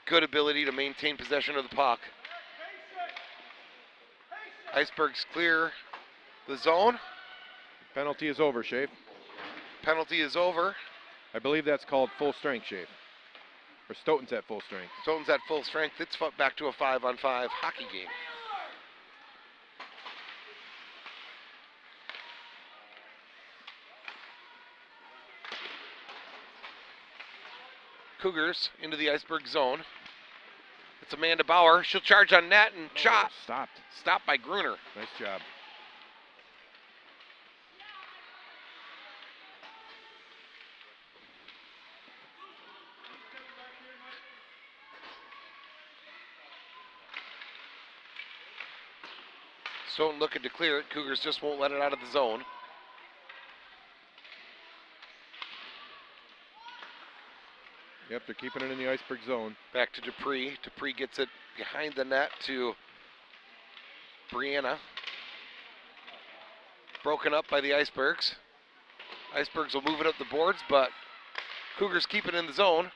good ability to maintain possession of the puck. Icebergs clear the zone. Penalty is over, Shape. Penalty is over. I believe that's called full strength, Shape. Or Stoughton's at full strength. Stoughton's at full strength. It's back to a 5-on-5 hockey game. Cougars into the Iceberg zone. It's Amanda Bauer. She'll charge on net and shot. Stopped. Stopped by Gruner. Nice job. Stoughton looking to clear it. Cougars just won't let it out of the zone. Yep, they're keeping it in the Iceberg zone. Back to Dupree. Dupree gets it behind the net to Brianna. Broken up by the Icebergs. Icebergs will move it up the boards, but Cougars keep it in the zone.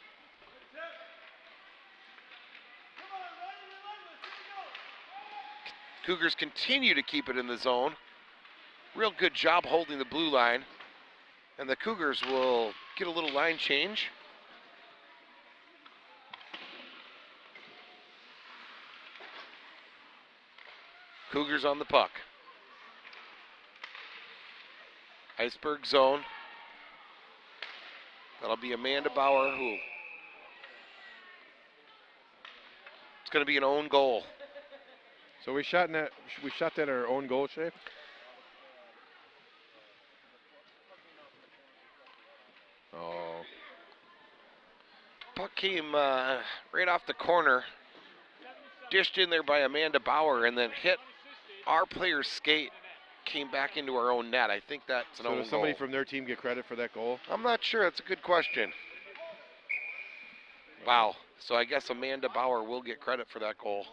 Cougars continue to keep it in the zone. Real good job holding the blue line. And the Cougars will get a little line change. Cougars on the puck. Iceberg zone. That'll be Amanda Bauer who. It's going to be an own goal. So we shot that our own goal, Shape? Oh. Puck came right off the corner. Dished in there by Amanda Bauer and then hit our player's skate. Came back into our own net. I think that's an own goal. So does somebody from their team get credit for that goal? I'm not sure. That's a good question. Wow. So I guess Amanda Bauer will get credit for that goal.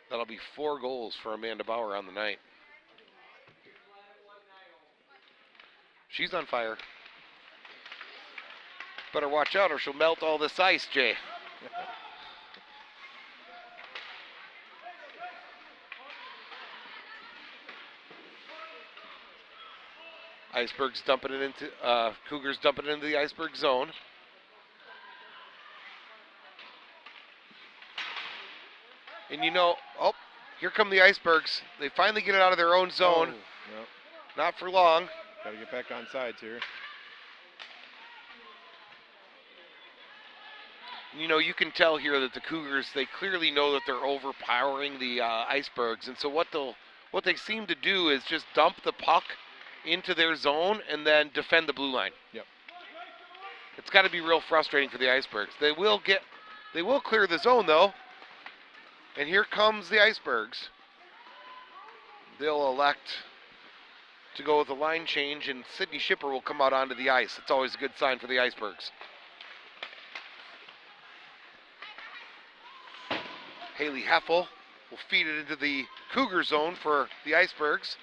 That'll be 4 goals for Amanda Bauer on the night. She's on fire. Better watch out or she'll melt all this ice, Jay. Icebergs dumping it into, Cougars dumping it into the Iceberg zone. And you know, oh, here come the Icebergs. They finally get it out of their own zone. Oh, yep. Not for long. Got to get back on sides here. You know, you can tell here that the Cougars, they clearly know that they're overpowering the Icebergs. And so what they seem to do is just dump the puck into their zone and then defend the blue line. Yep. It's got to be real frustrating for the Icebergs. They will clear the zone though. And here comes the Icebergs. They'll elect to go with a line change and Sydney Shipper will come out onto the ice. It's always a good sign for the Icebergs. Haley Heffel will feed it into the Cougar zone for the Icebergs.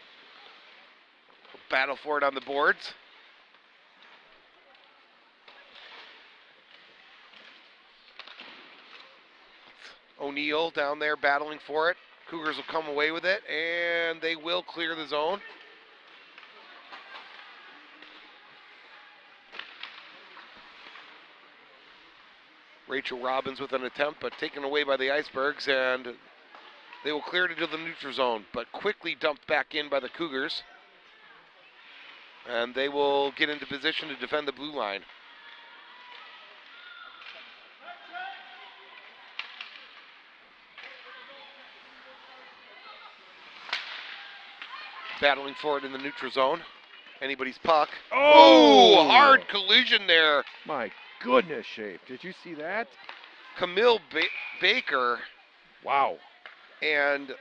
Battle for it on the boards. O'Neill down there battling for it. Cougars will come away with it, and they will clear the zone. Rachel Robbins with an attempt, but taken away by the Icebergs, and they will clear it into the neutral zone, but quickly dumped back in by the Cougars. And they will get into position to defend the blue line. Battling for it in the neutral zone. Anybody's puck. Oh, hard collision there. My goodness, Shape. Did you see that? Camille Baker. Wow. And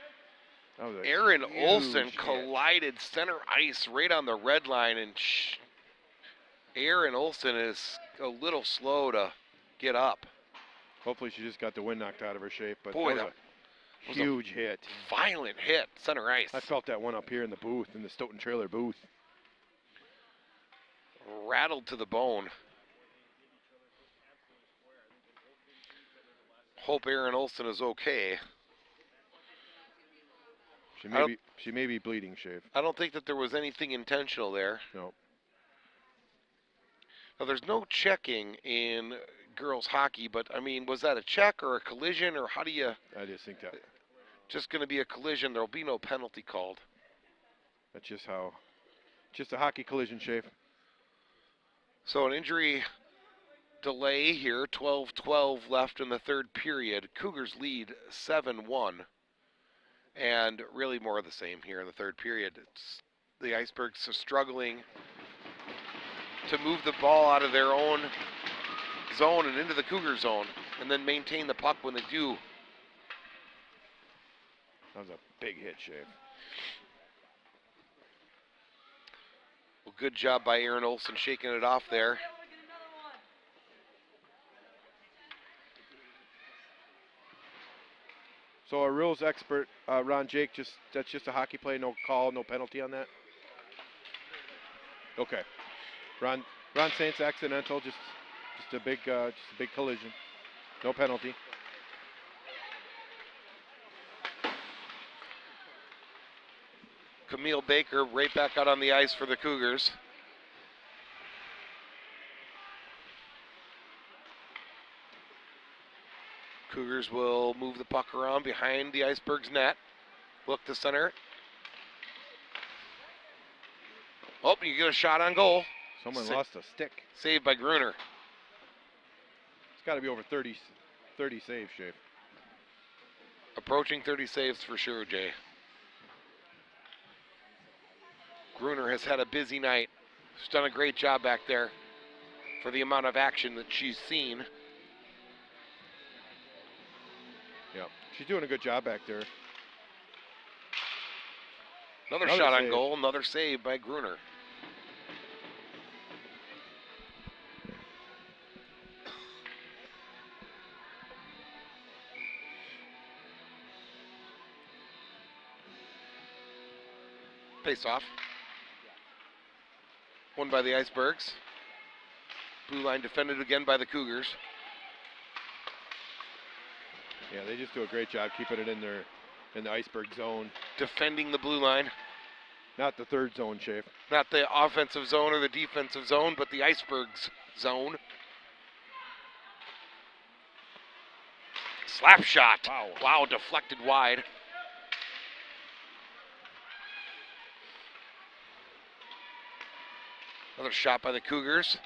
Aaron Olson hit. collided center ice right on the red line, and Aaron Olson is a little slow to get up. Hopefully she just got the wind knocked out of her, Shape. But boy, that was a huge hit. Violent hit, center ice. I felt that one up here in the booth, in the Stoughton trailer booth. rattled to the bone. Hope Aaron Olson is okay. She may be bleeding, Shave. I don't think that there was anything intentional there. No. Now, there's no checking in girls hockey, but I mean, was that a check or a collision, or how do you? I just think that. Just going to be a collision. There'll be no penalty called. That's just a hockey collision, Shave. So an injury delay here, 12-12 left in the third period. Cougars lead 7-1. And really more of the same here in the third period. The Icebergs are struggling to move the ball out of their own zone and into the Cougar zone, and then maintain the puck when they do. That was a big hit, Shave. Well, good job by Aaron Olson shaking it off there. So our rules expert, Ron Jake, that's just a hockey play, no call, no penalty on that? Okay. Ron saying it's accidental, just a big collision. No penalty. Camille Baker right back out on the ice for the Cougars. Cougars will move the puck around behind the Icebergs net. Look to center. Oh, you get a shot on goal. Someone lost a stick. Saved by Gruner. It's got to be over 30 saves, Shave. Approaching 30 saves for sure, Jay. Gruner has had a busy night. She's done a great job back there for the amount of action that she's seen. Yep, she's doing a good job back there. Another shot on goal, another save by Gruner. Face off. Won by the Icebergs. Blue line defended again by the Cougars. Yeah, they just do a great job keeping it in the Iceberg zone. Defending the blue line. Not the third zone, Shave. Not the offensive zone or the defensive zone, but the Icebergs zone. Slap shot. Wow, deflected wide. Another shot by the Cougars.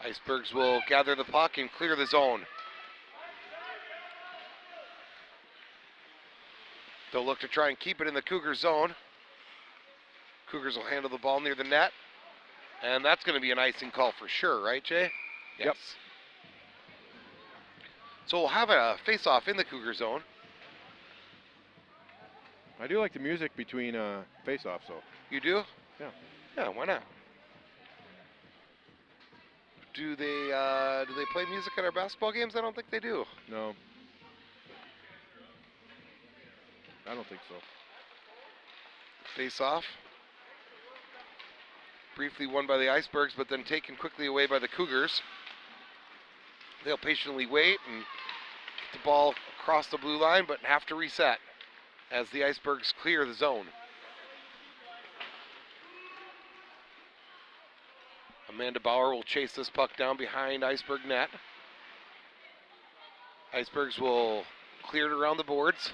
Icebergs will gather the puck and clear the zone. They'll look to try and keep it in the Cougar zone. Cougars will handle the ball near the net. And that's going to be an icing call for sure, right, Jay? Yes. Yep. So we'll have a face-off in the Cougar zone. I do like the music between face-offs, though. You do? Yeah. Yeah, why not? Do they play music at our basketball games? I don't think they do. No. I don't think so. Face off. Briefly won by the Icebergs, but then taken quickly away by the Cougars. They'll patiently wait and get the ball across the blue line, but have to reset as the Icebergs clear the zone. Amanda Bauer will chase this puck down behind Iceberg net. Icebergs will clear it around the boards.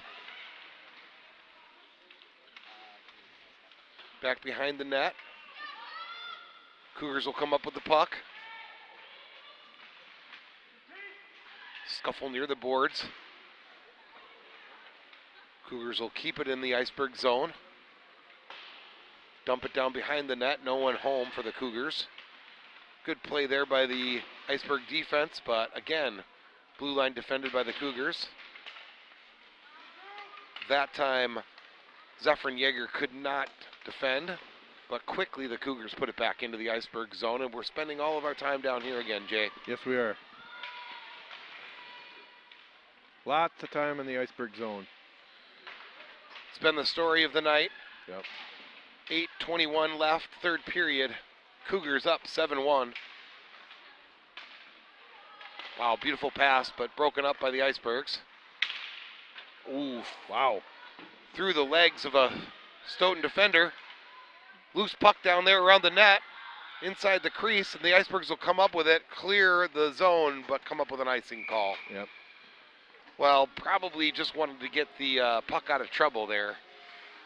Back behind the net. Cougars will come up with the puck. Scuffle near the boards. Cougars will keep it in the Iceberg zone. Dump it down behind the net. No one home for the Cougars. Good play there by the Iceberg defense, but again, blue line defended by the Cougars. That time, Zephyrin Yeager could not defend, but quickly the Cougars put it back into the Iceberg zone, and we're spending all of our time down here again, Jay. Yes, we are. Lots of time in the Iceberg zone. It's been the story of the night. Yep. 8:21 left, third period. Cougars up 7-1. Wow, beautiful pass, but broken up by the Icebergs. Ooh, wow. Through the legs of a Stoughton defender. Loose puck down there around the net, inside the crease, and the Icebergs will come up with it, clear the zone, but come up with an icing call. Yep. Well, probably just wanted to get the puck out of trouble there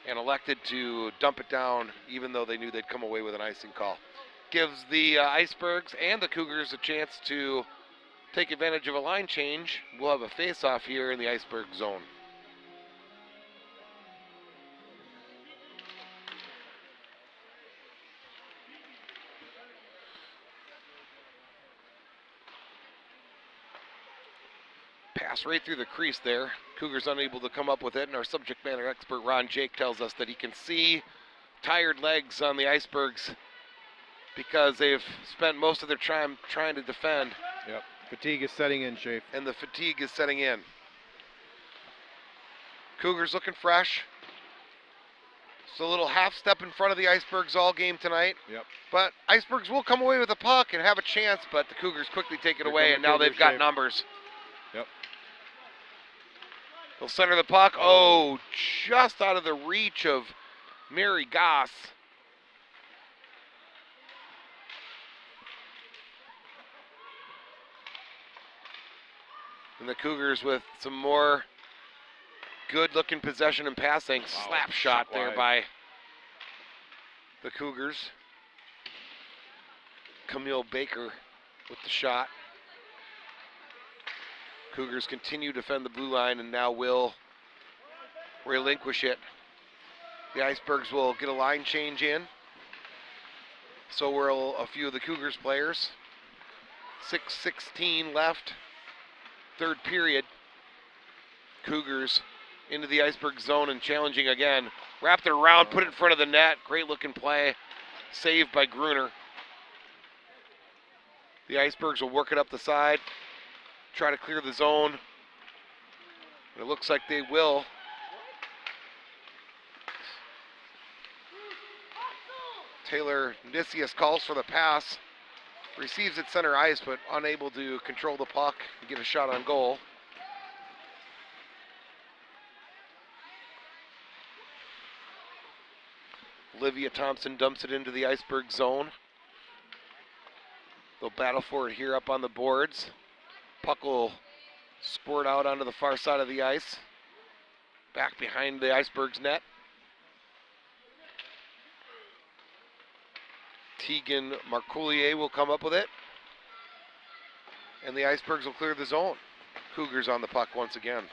and elected to dump it down even though they knew they'd come away with an icing call. Gives the Icebergs and the Cougars a chance to take advantage of a line change. We'll have a face-off here in the Iceberg zone. Pass right through the crease there. Cougars unable to come up with it, and our subject matter expert Ron Jake tells us that he can see tired legs on the Icebergs because they've spent most of their time trying to defend. Yep. Fatigue is setting in, Shafe. And the fatigue is setting in. Cougars looking fresh. It's a little half step in front of the Icebergs all game tonight. Yep. But Icebergs will come away with the puck and have a chance, but the Cougars quickly take it away, and now they've got numbers. Yep. They'll center the puck. Oh, just out of the reach of Mary Goss. And the Cougars with some more good-looking possession and passing. Wow. Slap shot there wide by the Cougars. Camille Baker with the shot. Cougars continue to defend the blue line and now will relinquish it. The Icebergs will get a line change in. So will a few of the Cougars players. 6:16 left. Third period. Cougars into the Iceberg zone and challenging again. Wrapped it around, put it in front of the net. Great looking play. Saved by Gruner. The Icebergs will work it up the side. Try to clear the zone. It looks like they will. Taylor Nicias calls for the pass. Receives at center ice, but unable to control the puck and get a shot on goal. Olivia Thompson dumps it into the Iceberg zone. They'll battle for it here up on the boards. Puck will squirt out onto the far side of the ice. Back behind the Icebergs net. Tegan Marcoulier will come up with it. And the Icebergs will clear the zone. Cougars on the puck once again.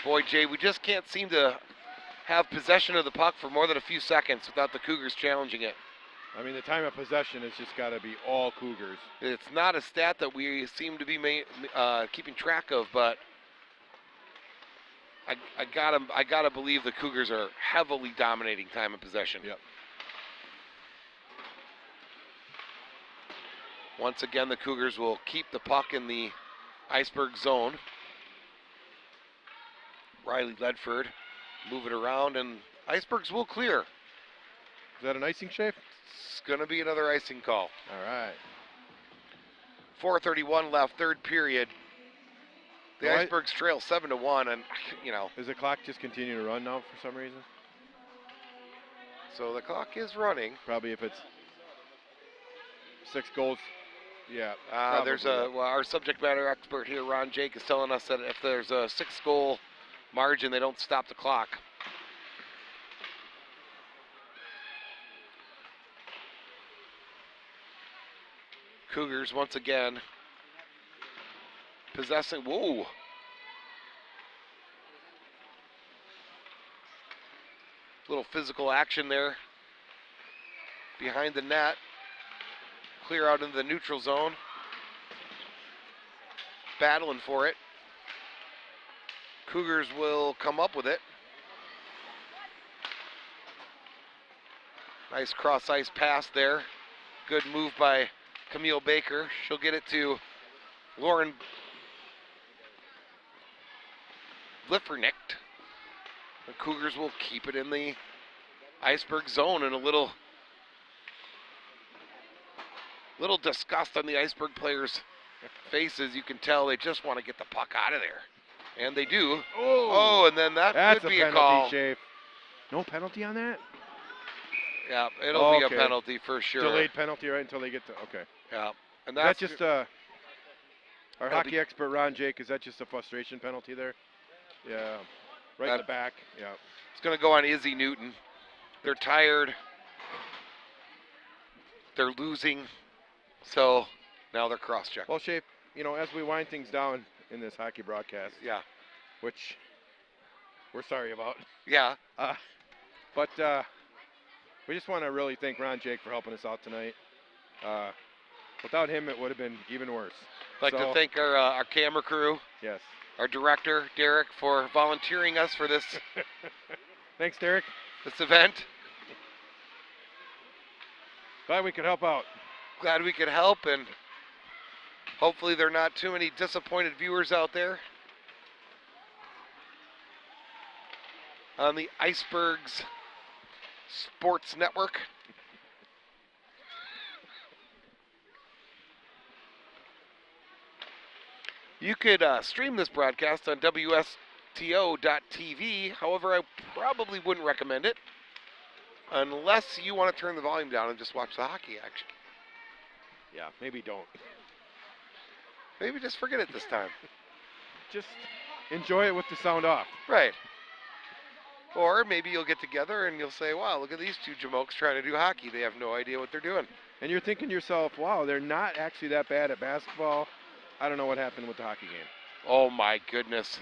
Boy, Jay, we just can't seem to have possession of the puck for more than a few seconds without the Cougars challenging it. I mean, the time of possession has just got to be all Cougars. It's not a stat that we seem to be keeping track of, but I gotta believe the Cougars are heavily dominating time of possession. Yep. Once again, the Cougars will keep the puck in the Iceberg zone. Riley Ledford move it around, and Icebergs will clear. Is that an icing, Shafe? It's going to be another icing call. All right. 4:31 left, third period. The Icebergs trail 7-1, and, you know. Does the clock just continue to run now for some reason? So the clock is running. Probably if it's 6 goals. Yeah. There's our subject matter expert here, Ron Jake, is telling us that if there's a 6-goal margin, they don't stop the clock. Cougars once again possessing. Whoa. Little physical action there behind the net. Clear out into the neutral zone. Battling for it. Cougars will come up with it. Nice cross ice pass there. Good move by Camille Baker. She'll get it to Lauren Liffernicht. The Cougars will keep it in the Iceberg zone, and a little disgust on the Iceberg players' faces. You can tell they just want to get the puck out of there. And they do. Oh, and then that could be a call. Shafe. No penalty on that? Yeah, it'll be a penalty for sure. Delayed penalty right until they get to, okay. Yeah. And that's just our hockey expert, Ron Jake, is that just a frustration penalty there? Yeah, right in the back, yeah. It's going to go on Izzy Newton. They're tired. They're losing. So now they're cross-checking. Well, Shafe, you know, as we wind things down in this hockey broadcast, which we're sorry about. Yeah. But we just want to really thank Ron Jake for helping us out tonight. Without him, it would have been even worse. I'd like to thank our camera crew. Yes. Our director, Derek, for volunteering us for this. Thanks, Derek. This event. Glad we could help out. Glad we could help, and hopefully there are not too many disappointed viewers out there on the Icebergs Sports Network. You could stream this broadcast on WSTO.tv. However, I probably wouldn't recommend it unless you want to turn the volume down and just watch the hockey action. Yeah, maybe don't. Maybe just forget it this time. Just enjoy it with the sound off. Right. Or maybe you'll get together and you'll say, wow, look at these two jamokes trying to do hockey. They have no idea what they're doing. And you're thinking to yourself, wow, they're not actually that bad at basketball. I don't know what happened with the hockey game. Oh, my goodness.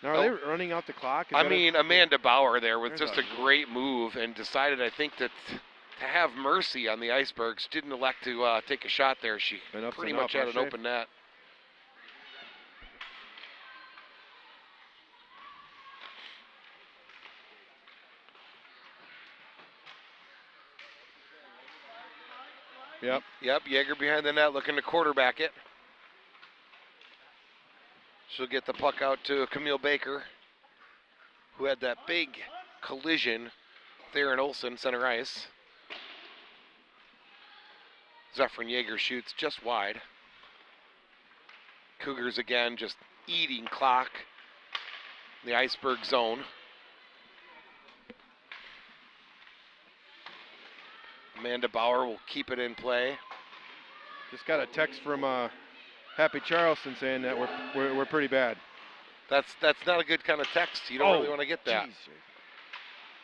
Now, are they running out the clock? Amanda Bauer there with just a great move and decided, I think, that to have mercy on the Icebergs, didn't elect to take a shot there. She pretty much had an open net. Yep. Yeager behind the net looking to quarterback it. She'll get the puck out to Camille Baker, who had that big collision there in Olsen, center ice. Zephyrin Yeager shoots just wide. Cougars again just eating clock in the Iceberg zone. Amanda Bauer will keep it in play. Just got a text from Happy Charleston saying that we're pretty bad. That's not a good kind of text. You don't really want to get that. Geez.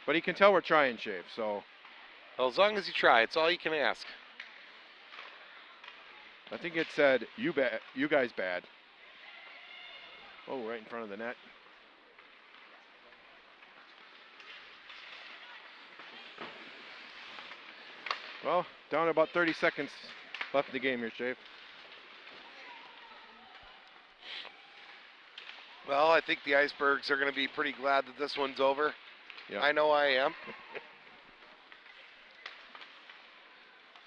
But he can tell we're trying, Shafe, so. Well, as long as you try, it's all you can ask. I think it said, you guys bad. Oh, right in front of the net. Well, down about 30 seconds left in the game here, Shafe. Well, I think the Icebergs are going to be pretty glad that this one's over. Yeah. I know I am.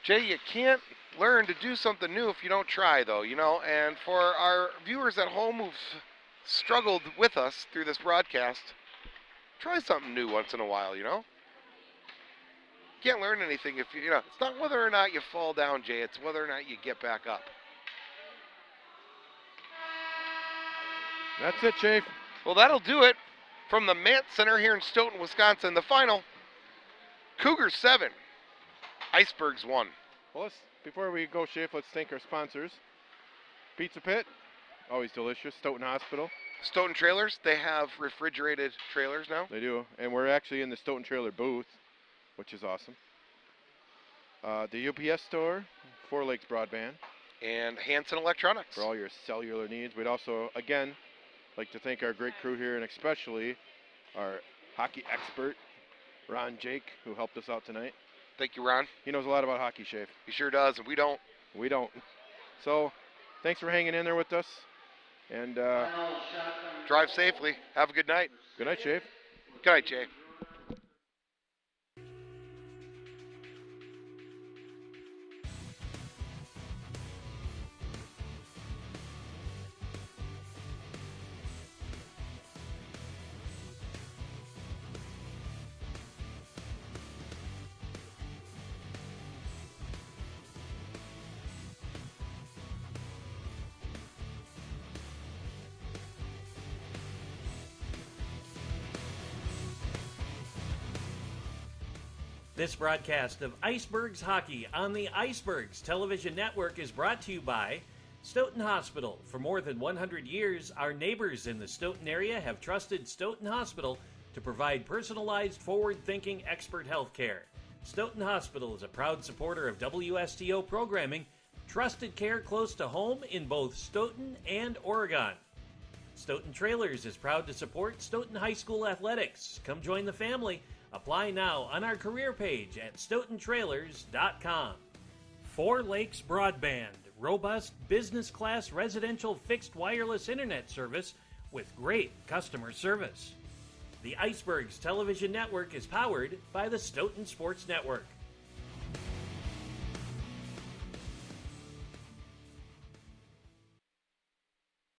Jay, you can't learn to do something new if you don't try, though, you know. And for our viewers at home who've struggled with us through this broadcast, try something new once in a while, you know. You can't learn anything if you know, it's not whether or not you fall down, Jay, it's whether or not you get back up. That's it, Shafe. Well, that'll do it from the Mant Center here in Stoughton, Wisconsin. The final, Cougars 7, Icebergs 1. Well, before we go, Shafe, let's thank our sponsors. Pizza Pit, always delicious. Stoughton Hospital. Stoughton Trailers, they have refrigerated trailers now. They do, and we're actually in the Stoughton Trailer booth, which is awesome. The UPS store, Four Lakes Broadband. And Hanson Electronics. For all your cellular needs. We'd also, again, like to thank our great crew here, and especially our hockey expert, Ron Jake, who helped us out tonight. Thank you, Ron. He knows a lot about hockey, Shafe. He sure does, and we don't. We don't. So, thanks for hanging in there with us. And drive safely. Have a good night. Good night, Shafe. Good night, Jay. This broadcast of Icebergs Hockey on the Icebergs Television Network is brought to you by Stoughton Hospital. For more than 100 years, our neighbors in the Stoughton area have trusted Stoughton Hospital to provide personalized, forward-thinking expert health care. Stoughton Hospital is a proud supporter of WSTO programming, trusted care close to home in both Stoughton and Oregon. Stoughton Trailers is proud to support Stoughton High School athletics. Come join the family. Apply now on our career page at stoughtontrailers.com. Four Lakes Broadband, robust business-class residential fixed wireless internet service with great customer service. The Icebergs Television Network is powered by the Stoughton Sports Network.